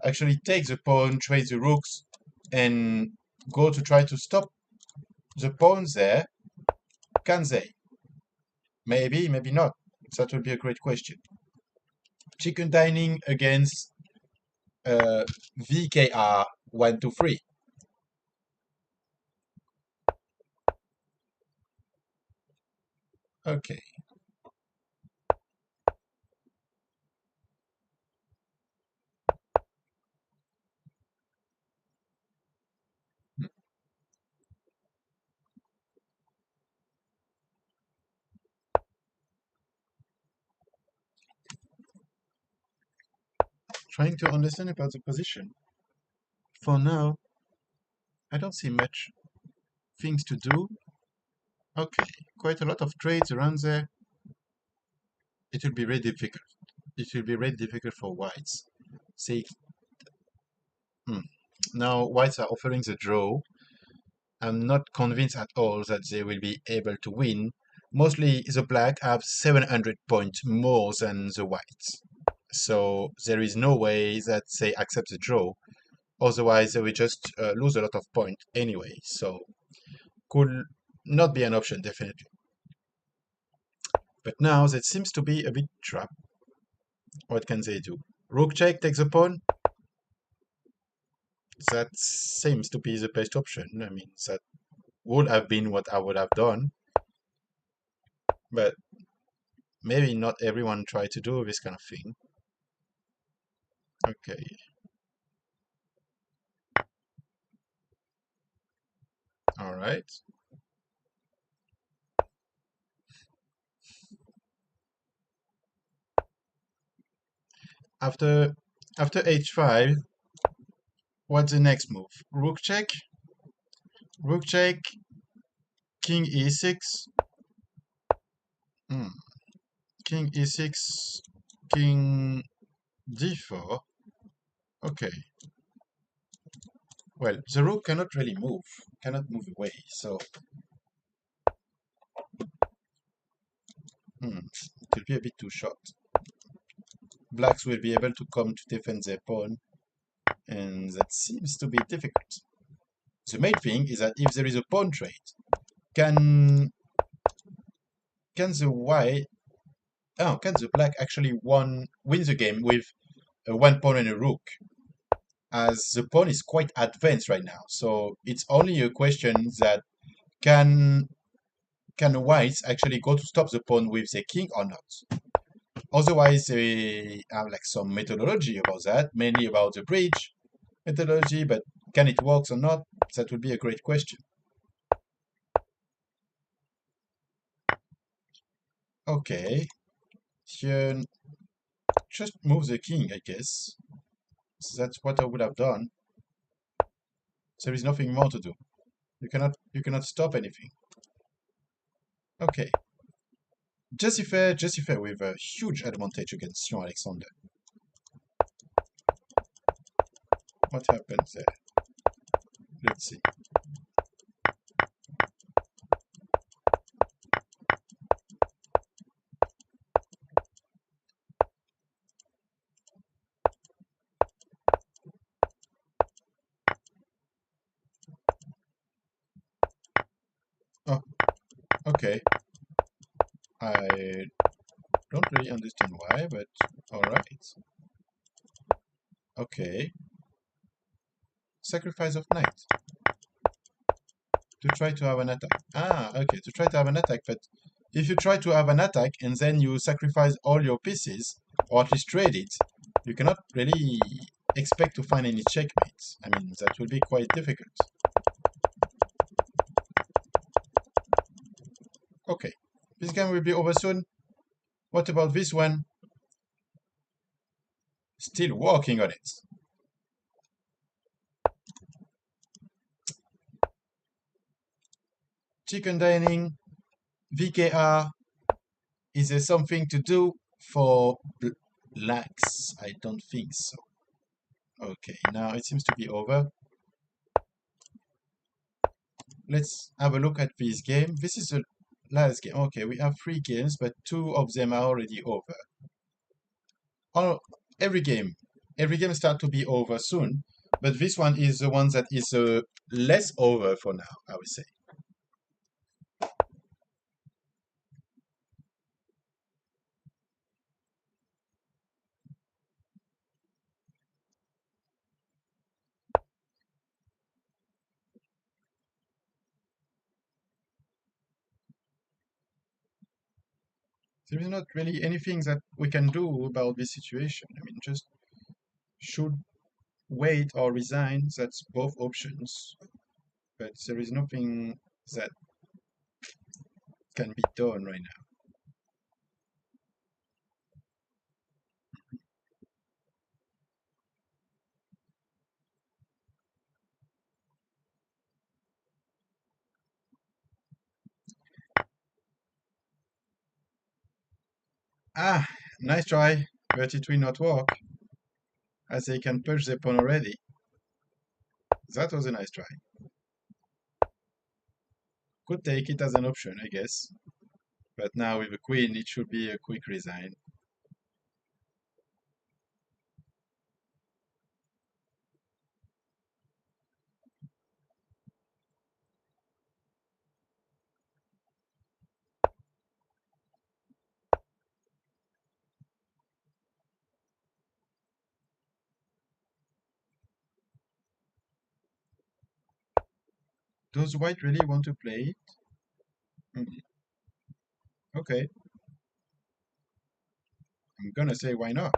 actually take the pawn, trade the rooks, and go to try to stop the pawns there. Can they? Maybe, maybe not. That would be a great question. Chicken dining against VKR 123. Okay. Trying to understand about the position. For now, I don't see much things to do. Okay, quite a lot of trades around there. It will be very difficult. It will be very difficult for whites. See, now whites are offering the draw. I'm not convinced at all that they will be able to win. Mostly the black have 700 points more than the whites. So there is no way that they accept the draw. Otherwise, they will just lose a lot of points anyway. So could not be an option, definitely. But now that seems to be a bit trapped. What can they do? Rook check takes a pawn. That seems to be the best option. I mean, that would have been what I would have done. But maybe not everyone try to do this kind of thing. Okay. All right. After h5, what's the next move? Rook check. Rook check. King e6. Hmm. King e6. King d4. Okay. Well, the rook cannot really move. Cannot move away. So it will be a bit too short. Blacks will be able to come to defend their pawn, and that seems to be difficult. The main thing is that if there is a pawn trade, can can the white can the black actually win the game with a one pawn and a rook? As the pawn is quite advanced right now, so it's only a question that can can the whites actually go to stop the pawn with the king or not? Otherwise, they have like some methodology about that, mainly about the bridge methodology, but can it work or not? That would be a great question. Okay, here just move the king, I guess. So that's what I would have done. There is nothing more to do. You cannot stop anything. Okay. Jessie Fair with a huge advantage against Sion Alexander. What happens there? Let's see. Oh, okay. I don't really understand why, but alright. Okay. Sacrifice of knight. To try to have an attack. Ah, okay, to try to have an attack, but if you try to have an attack and then you sacrifice all your pieces, or at least trade it, you cannot really expect to find any checkmates. I mean, that will be quite difficult. Okay, this game will be over soon. What about this one? Still working on it. Chicken dining, VKR. Is there something to do for blacks? I don't think so. Okay, now it seems to be over. Let's have a look at this game. This is the last game. Okay, we have 3 games, but 2 of them are already over. All, every game, every game start to be over soon, but this one is the one that is less over for now, I would say. There is not really anything that we can do about this situation. I mean, just should wait or resign. That's both options, but there is nothing that can be done right now. Ah, nice try, but it will not work, as they can push the pawn already. That was a nice try. Could take it as an option, I guess. But now with the queen, it should be a quick resign. Does white really want to play it? Okay. I'm gonna say why not.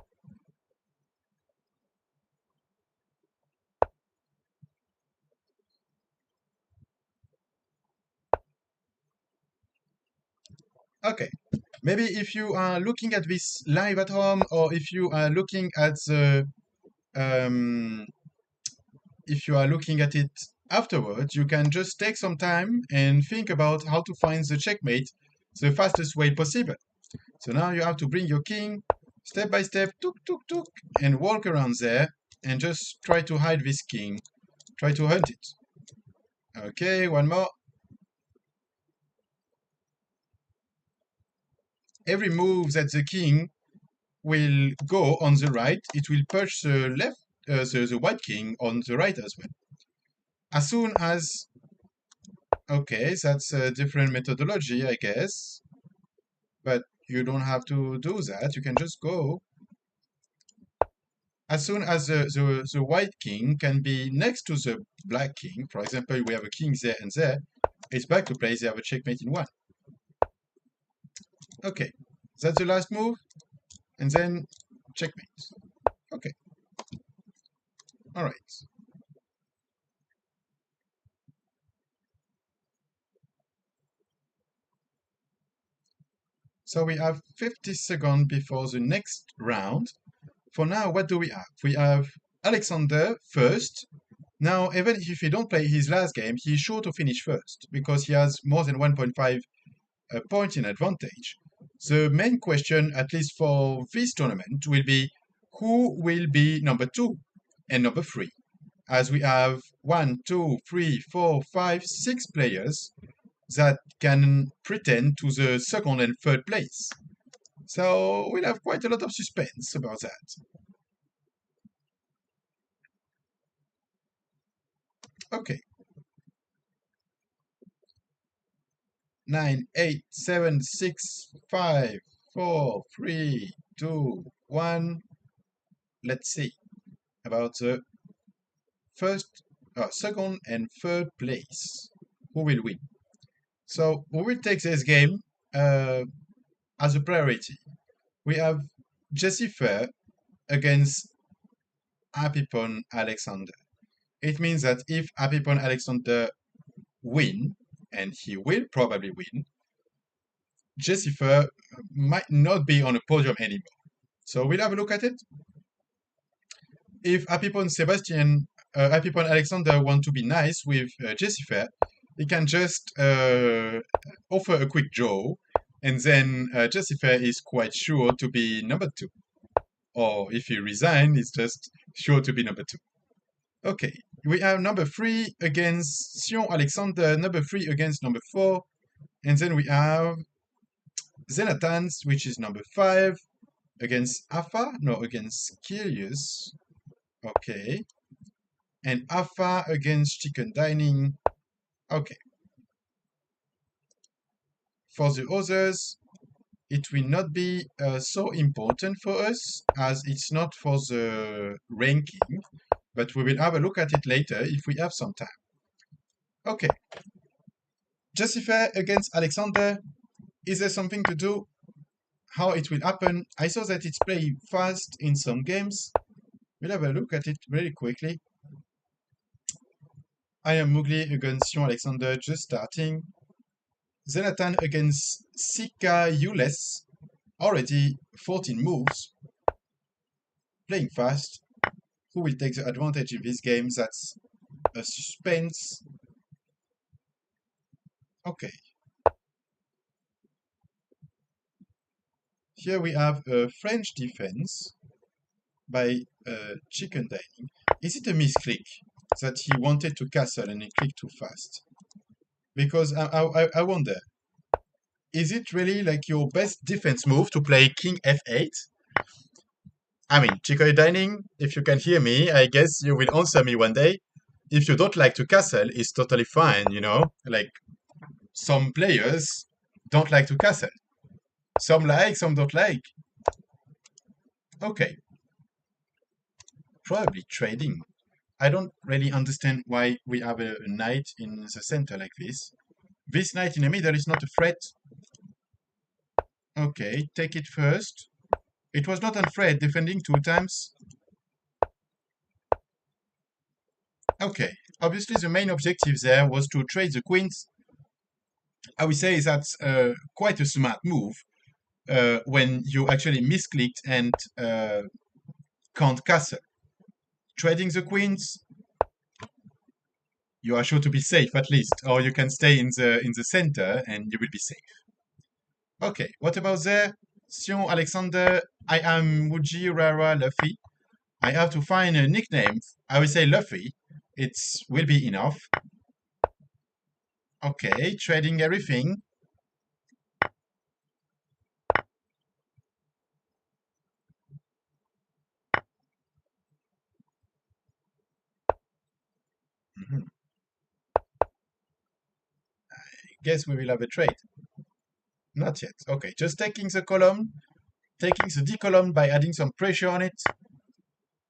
Okay, maybe if you are looking at this live at home, or if you are looking at the um, if you are looking at it afterwards, you can just take some time and think about how to find the checkmate the fastest way possible. So now you have to bring your king step by step, tuk tuk tuk, and walk around there and just try to hide this king. Try to hunt it. Okay, one more. Every move that the king will go on the right, it will push the left, the white king on the right as well. As soon as, okay, that's a different methodology, I guess, but you don't have to do that. You can just go. As soon as the white king can be next to the black king, for example, we have a king there and there, it's back to play. They have a checkmate in one. Okay, that's the last move, and then checkmate. Okay, all right. So we have 50 seconds before the next round. For now, what do we have? We have Alexander first. Now, even if he don't play his last game, he's sure to finish first because he has more than 1.5 point in advantage. The main question, at least for this tournament, will be who will be number 2 and number 3, as we have 1, 2, 3, 4, 5, 6 players that can pretend to the second and third place. So we'll have quite a lot of suspense about that. Okay. 9, 8, 7, 6, 5, 4, 3, 2, 1. Let's see about the second and third place. Who will win? So we will take this game as a priority. We have Jesse Fair against Apipon Alexander. It means that if Apipon Alexander win, and he will probably win, Jesse Fair might not be on a podium anymore. So we'll have a look at it. If Apipon Alexander want to be nice with Jesse Fair, he can just offer a quick draw, and then Jesse Fair is quite sure to be number 2. Or if he resign, he's just sure to be number 2. Okay, we have number 3 against Sion Alexander, number 3 against number 4, and then we have Zenatans, which is number 5, against Afa, no, against Kilius. Okay. And Afa against Chicken Dining. Okay. For the others, it will not be so important for us as it's not for the ranking, but we will have a look at it later if we have some time. Okay. Jesse Fair against Alexander. Is there something to do? How it will happen? I saw that it's playing fast in some games. We'll have a look at it very quickly. I am Mowgli against Sion Alexander, just starting. Zenatan against Sika Yules, already 14 moves. Playing fast. Who will take the advantage in this game? That's a suspense. Okay. Here we have a French defense by Chicken Dining. Is it a misclick that he wanted to castle and he clicked too fast? Because I wonder, is it really like your best defense move to play King F8? I mean, Chicken Dining, if you can hear me, I guess you will answer me one day. If you don't like to castle, it's totally fine, you know? Like, some players don't like to castle. Some like, some don't like. Okay. Probably trading. I don't really understand why we have a knight in the center like this. This knight in the middle is not a threat. Okay, take it first. It was not afraid defending 2 times. Okay, obviously the main objective there was to trade the queens. I would say that's quite a smart move when you actually misclicked and can't castle. Trading the queens, you are sure to be safe at least, or you can stay in the center and you will be safe. Okay, what about there? Sion Alexander, I am Muji Rara Luffy. I have to find a nickname. I will say Luffy. It will be enough. Okay, trading everything. Mhm. Guess we will have a trade. Not yet. Okay, just taking the column, taking the D column by adding some pressure on it.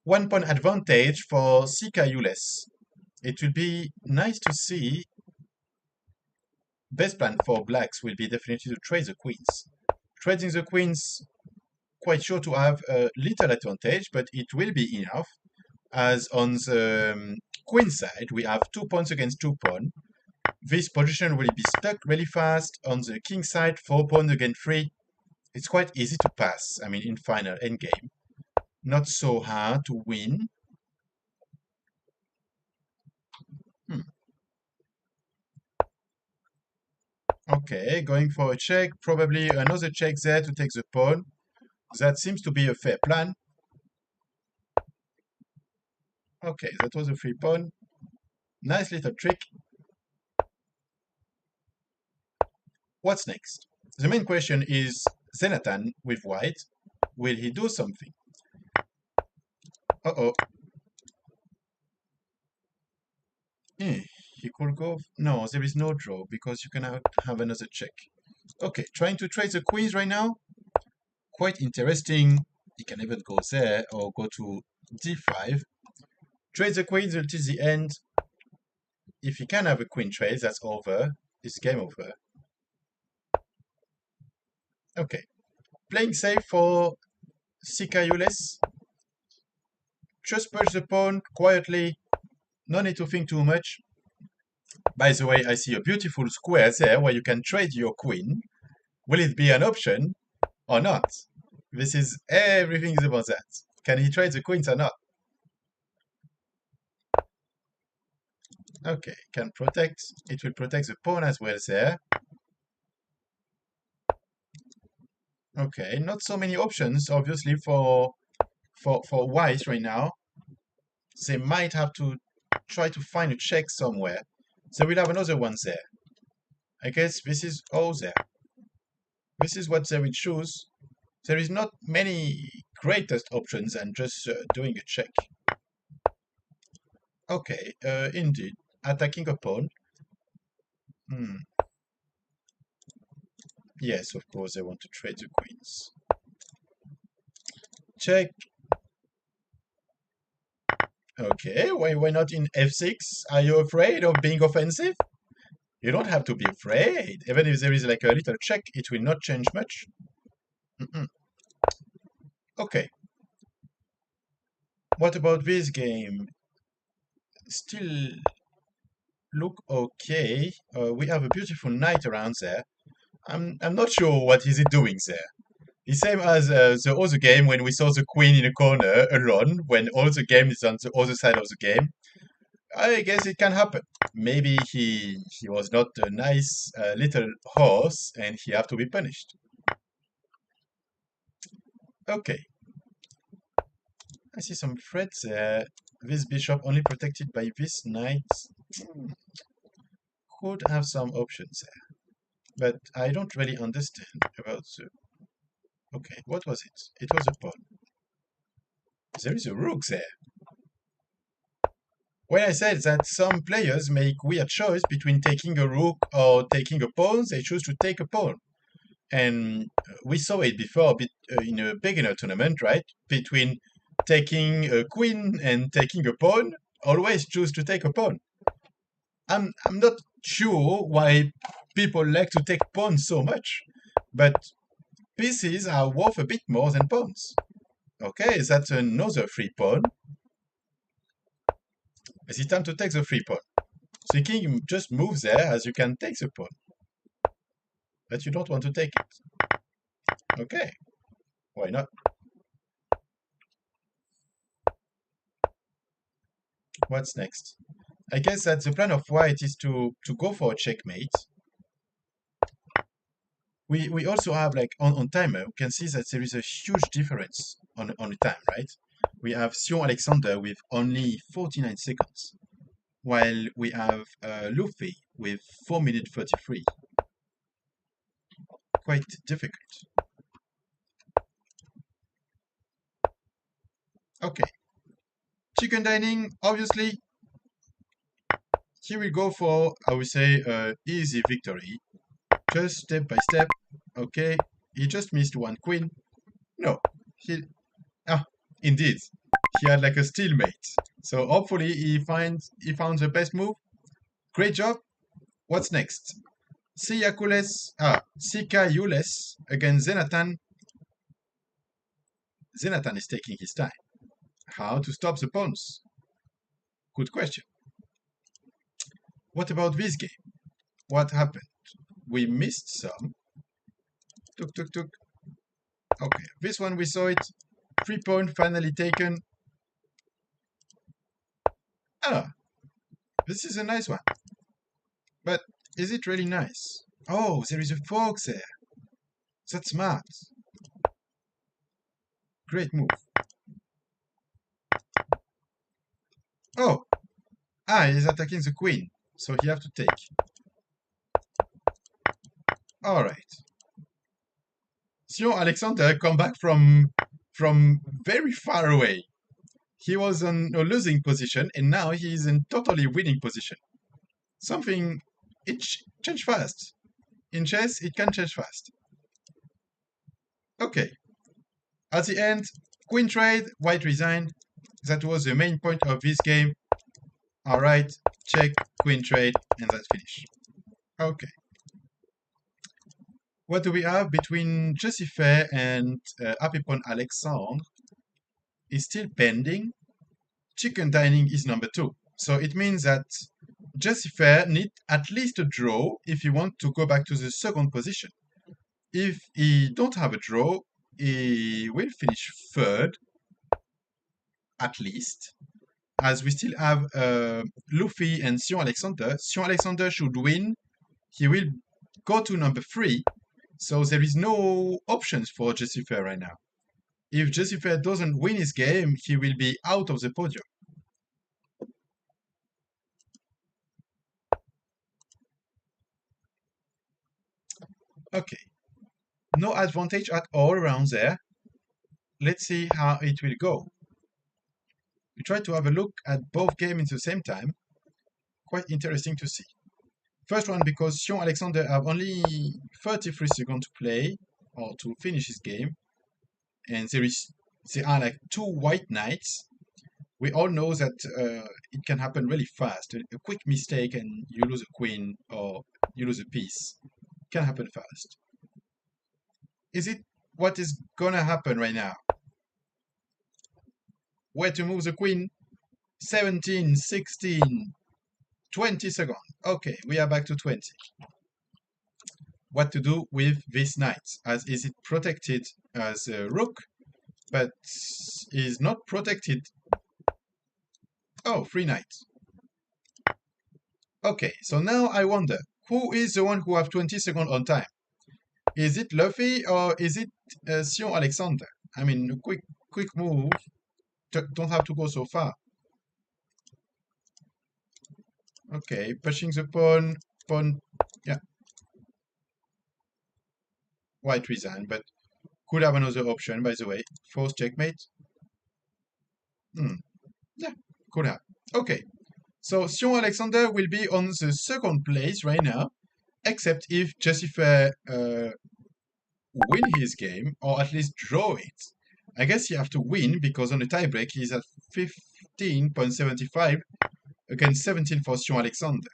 1 point advantage for Sika Ules. It will be nice to see. Best plan for blacks will be definitely to trade the queens. Trading the queens, quite sure to have a little advantage, but it will be enough. As on the queen side, we have 2 points against 2 pawns. This position will be stuck really fast. On the king side, 4 pawns against 3. It's quite easy to pass, I mean, in final endgame. Not so hard to win. Okay, going for a check. Probably another check there to take the pawn. That seems to be a fair plan. Okay, that was a free pawn. Nice little trick. What's next? The main question is Zenatan with white. Will he do something? Uh-oh. He could go... No, there is no draw because you can have another check. Okay, trying to trade the queens right now. Quite interesting. He can even go there or go to d5. Trade the queens until the end. If he can have a queen trade, that's over. It's game over. Okay. Playing safe for Sika Ules. Just push the pawn quietly. No need to think too much. By the way, I see a beautiful square there where you can trade your queen. Will it be an option or not? This is everything is about that. Can he trade the queens or not? Okay, can protect. It will protect the pawn as well there. Okay, not so many options, obviously, for white right now. They might have to try to find a check somewhere. So we'll have another one there. I guess this is all there. This is what they will choose. There is not many greatest options than just doing a check. Okay, indeed. Attacking a pawn. Yes, of course, they want to trade the queens. Check. Okay, why not in f6? Are you afraid of being offensive? You don't have to be afraid. Even if there is like a little check, it will not change much. Okay. What about this game? Still look okay. We have a beautiful knight around there. I'm not sure what is it doing there. The same as the other game when we saw the queen in a corner alone, when all the game is on the other side of the game. I guess it can happen. Maybe he was not a nice little horse and he have to be punished. Okay. I see some threats there. This bishop only protected by this knight. Could have some options there. But I don't really understand about the... Okay, what was it? It was a pawn. There is a rook there. When I said that some players make weird choice between taking a rook or taking a pawn, they choose to take a pawn. And we saw it before in a beginner tournament, right? Between taking a queen and taking a pawn, always choose to take a pawn. I'm not sure why people like to take pawns so much, but pieces are worth a bit more than pawns. Okay, that's another free pawn. Is it time to take the free pawn? The king just moves there as you can take the pawn. But you don't want to take it. Okay, why not? What's next? I guess that the plan of white is to go for a checkmate. We also have like on timer, we can see that there is a huge difference on the time, right? We have Sion Alexander with only 49 seconds, while we have Luffy with 4 minutes 33. Quite difficult. Okay. Chicken dining, obviously, he will go for, I would say, easy victory. Just step by step. Okay. He just missed one queen. No. He, ah, indeed. He had like a stalemate. So hopefully he found the best move. Great job. What's next? Sika Yules against Zenatan. Zenatan is taking his time. How to stop the pawns? Good question. What about this game? What happened? We missed some. Tuk tuk tuk. Okay, this one we saw it. 3 pawn finally taken. Ah, this is a nice one. But is it really nice? Oh, there is a fox there. That's smart. Great move. Oh, he's attacking the queen, so he have to take. All right. Sion Alexander come back from very far away. He was in a losing position, and now he is in totally winning position. Something it change fast. In chess, it can change fast. Okay. At the end, queen trade, white resigned. That was the main point of this game. All right, check, queen trade, and that's finish. Okay. What do we have between Jessifer and Apipon Alexandre? Is still pending. Chicken dining is number 2. So it means that Jessifer need at least a draw if he want to go back to the second position. If he don't have a draw, he will finish third, at least, as we still have Luffy and Sion Alexander. Sion Alexander should win. He will go to number 3. So there is no options for Jessifer right now. If Jessifer doesn't win his game, he will be out of the podium. Okay. No advantage at all around there. Let's see how it will go. We try to have a look at both games at the same time. Quite interesting to see. First one because Sion Alexander have only 33 seconds to play or to finish his game. And there are like 2 white knights. We all know that it can happen really fast. A quick mistake and you lose a queen or you lose a piece. It can happen fast. Is it what is gonna happen right now? Where to move the queen? 17, 16, 20 seconds. Okay, we are back to 20. What to do with this knight? As is it protected as a rook, but is not protected. Oh, free knight. Okay, so now I wonder, who is the one who have 20 seconds on time? Is it Luffy or is it Sion Alexander? I mean, a quick move. Don't have to go so far. Okay, pushing the pawn, yeah. White resign, but could have another option, by the way. Force checkmate. Yeah, could have. Okay, so Sion Alexander will be on the second place right now, except if Jessifer win his game, or at least draw it. I guess you have to win, because on the tiebreak, he's at 15.75 against 17 for Sion Alexander.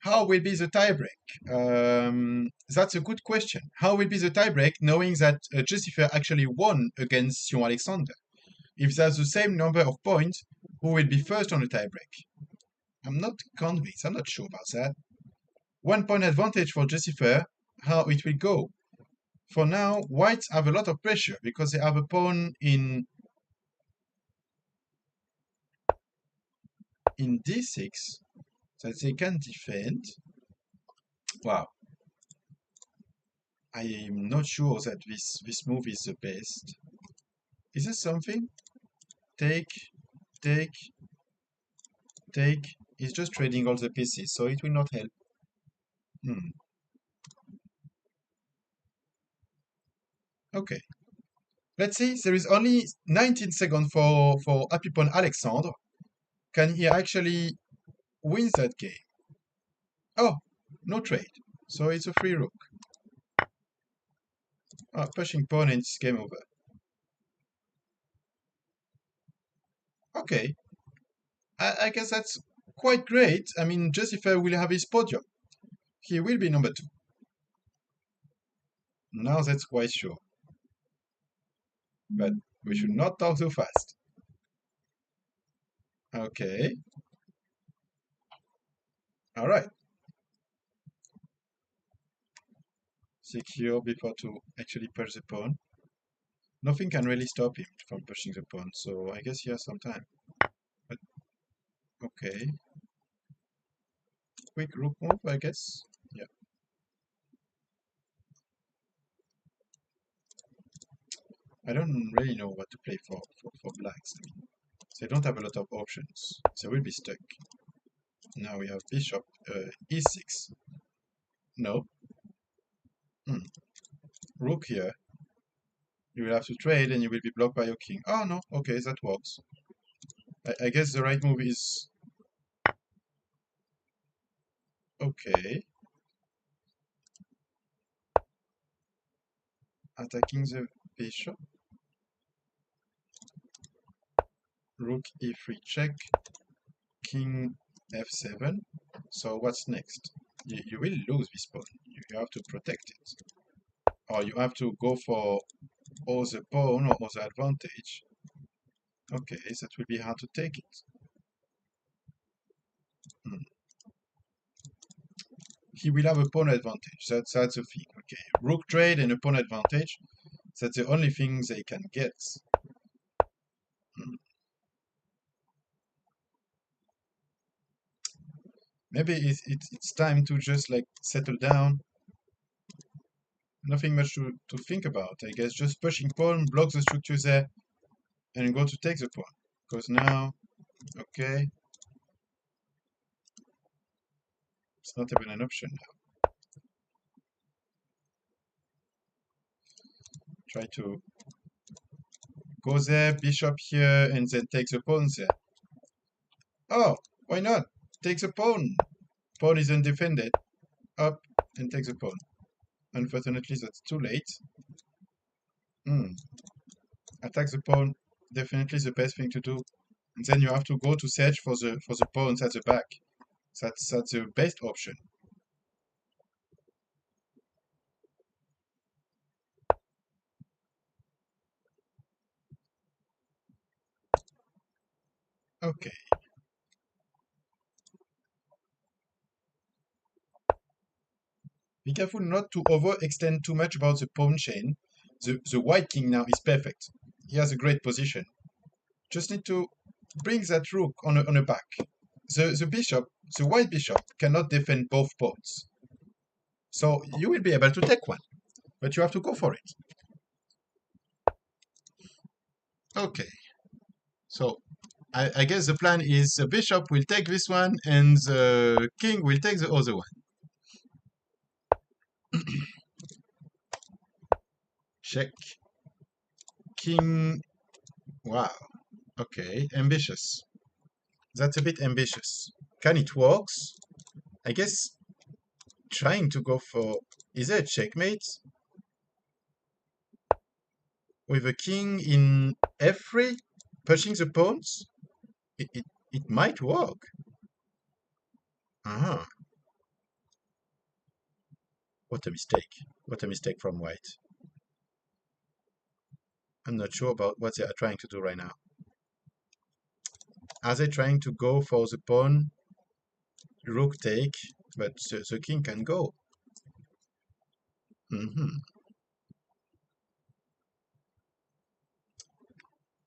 How will be the tiebreak? That's a good question. How will be the tiebreak knowing that Jussifer actually won against Sion Alexander? If there's the same number of points, who will be first on the tiebreak? I'm not convinced. I'm not sure about that. 1 point advantage for Jussifer. How it will go? For now, whites have a lot of pressure because they have a pawn in d6 that they can defend. Wow. I am not sure that this move is the best. Is this something? Take, take, take. He's just trading all the pieces, so it will not help. Okay. Let's see. There is only 19 seconds for Happy Pawn Alexandre. Can he actually win that game? Oh, no trade. So it's a free rook. Oh, pushing pawn and it's game over. Okay. I guess that's quite great. I mean, Jussifer will have his podium. He will be number 2. Now that's quite sure. But we should not talk too fast. Okay. All right. Secure before to actually push the pawn. Nothing can really stop him from pushing the pawn, so I guess he has some time. But okay. Quick rook move, I guess. Yeah. I don't really know what to play for blacks. I mean, they don't have a lot of options. They will be stuck. Now we have bishop e6. No. Rook here. You will have to trade and you will be blocked by your king. Oh no, okay, that works. I guess the right move is... Okay. Attacking the bishop. Rook e3 check. King f7. So what's next? You will lose this pawn. You have to protect it. Or you have to go for other pawn or other advantage. Okay, that will be hard to take it. He will have a pawn advantage. That's the thing. Okay, rook trade and a pawn advantage. That's the only thing they can get. Maybe it's time to just like settle down. Nothing much to think about. I guess just pushing pawn, block the structure there, and go to take the pawn. Because now, okay, it's not even an option now. Try to go there, bishop here, and then take the pawn there. Oh, why not? Take the pawn. Pawn is undefended. Up and take the pawn. Unfortunately, that's too late. Attack the pawn. Definitely the best thing to do. And then you have to go to search for the pawns at the back. That's the best option. Okay. Be careful not to overextend too much about the pawn chain. The white king now is perfect. He has a great position. Just need to bring that rook on a back. The bishop, the white bishop, cannot defend both pawns. So you will be able to take one, but you have to go for it. Okay. So I guess the plan is the bishop will take this one and the king will take the other one. Check. King. Wow. Okay, ambitious. That's a bit ambitious. Can it works? I guess trying to go for... Is there a checkmate? With a king in f3, pushing the pawns? It might work. Ah. What a mistake. What a mistake from white. I'm not sure about what they are trying to do right now. Are they trying to go for the pawn? Rook take, but the king can go.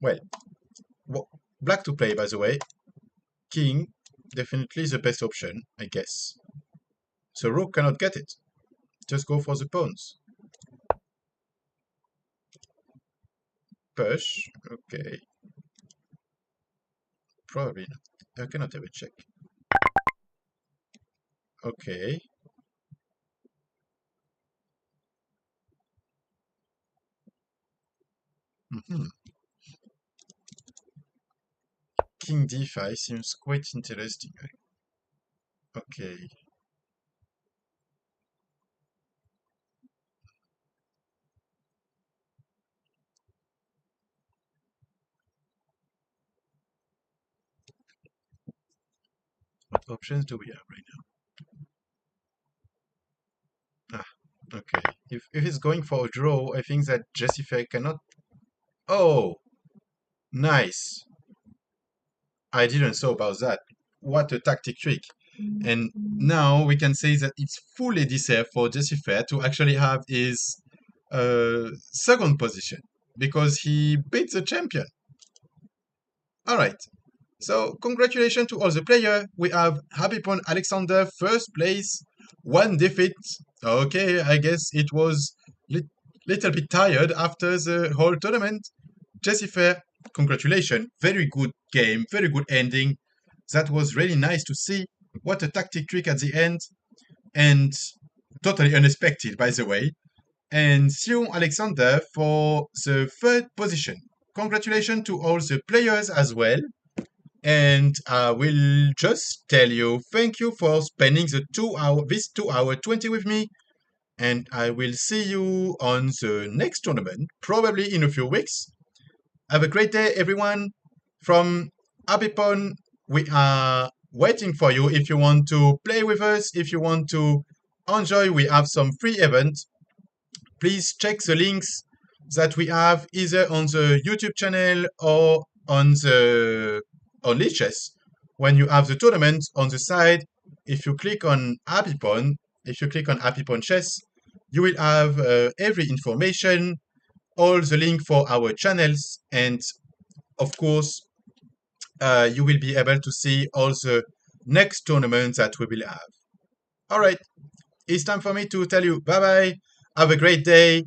Well, black to play, by the way. King, definitely the best option, I guess. So rook cannot get it. Just go for the pawns. Push, okay. Probably not. I cannot have a check. Okay. King d5 seems quite interesting. Okay. What options do we have right now? Ah, okay. If it's going for a draw, I think that Jessica cannot. Oh, nice. I didn't saw about that. What a tactic trick. And now we can say that it's fully deserved for Jessica to actually have his second position because he beat the champion. All right. So congratulations to all the players. We have Happy Pawn Alexander first place, one defeat. Okay, I guess it was little bit tired after the whole tournament. Jessica, congratulations. Very good game, very good ending. That was really nice to see. What a tactic trick at the end. And totally unexpected, by the way. And Sion Alexander for the third position. Congratulations to all the players as well. And I will just tell you thank you for spending this 2 hour 20 with me. And I will see you on the next tournament, probably in a few weeks. Have a great day, everyone. From Happy Pawn, we are waiting for you if you want to play with us, if you want to enjoy. We have some free events. Please check the links that we have either on the YouTube channel or on Lichess. When you have the tournament on the side, if you click on Happy Pawn, if you click on Happy Pawn Chess, you will have every information, all the link for our channels, and of course, you will be able to see all the next tournaments that we will have. All right, it's time for me to tell you bye-bye. Have a great day.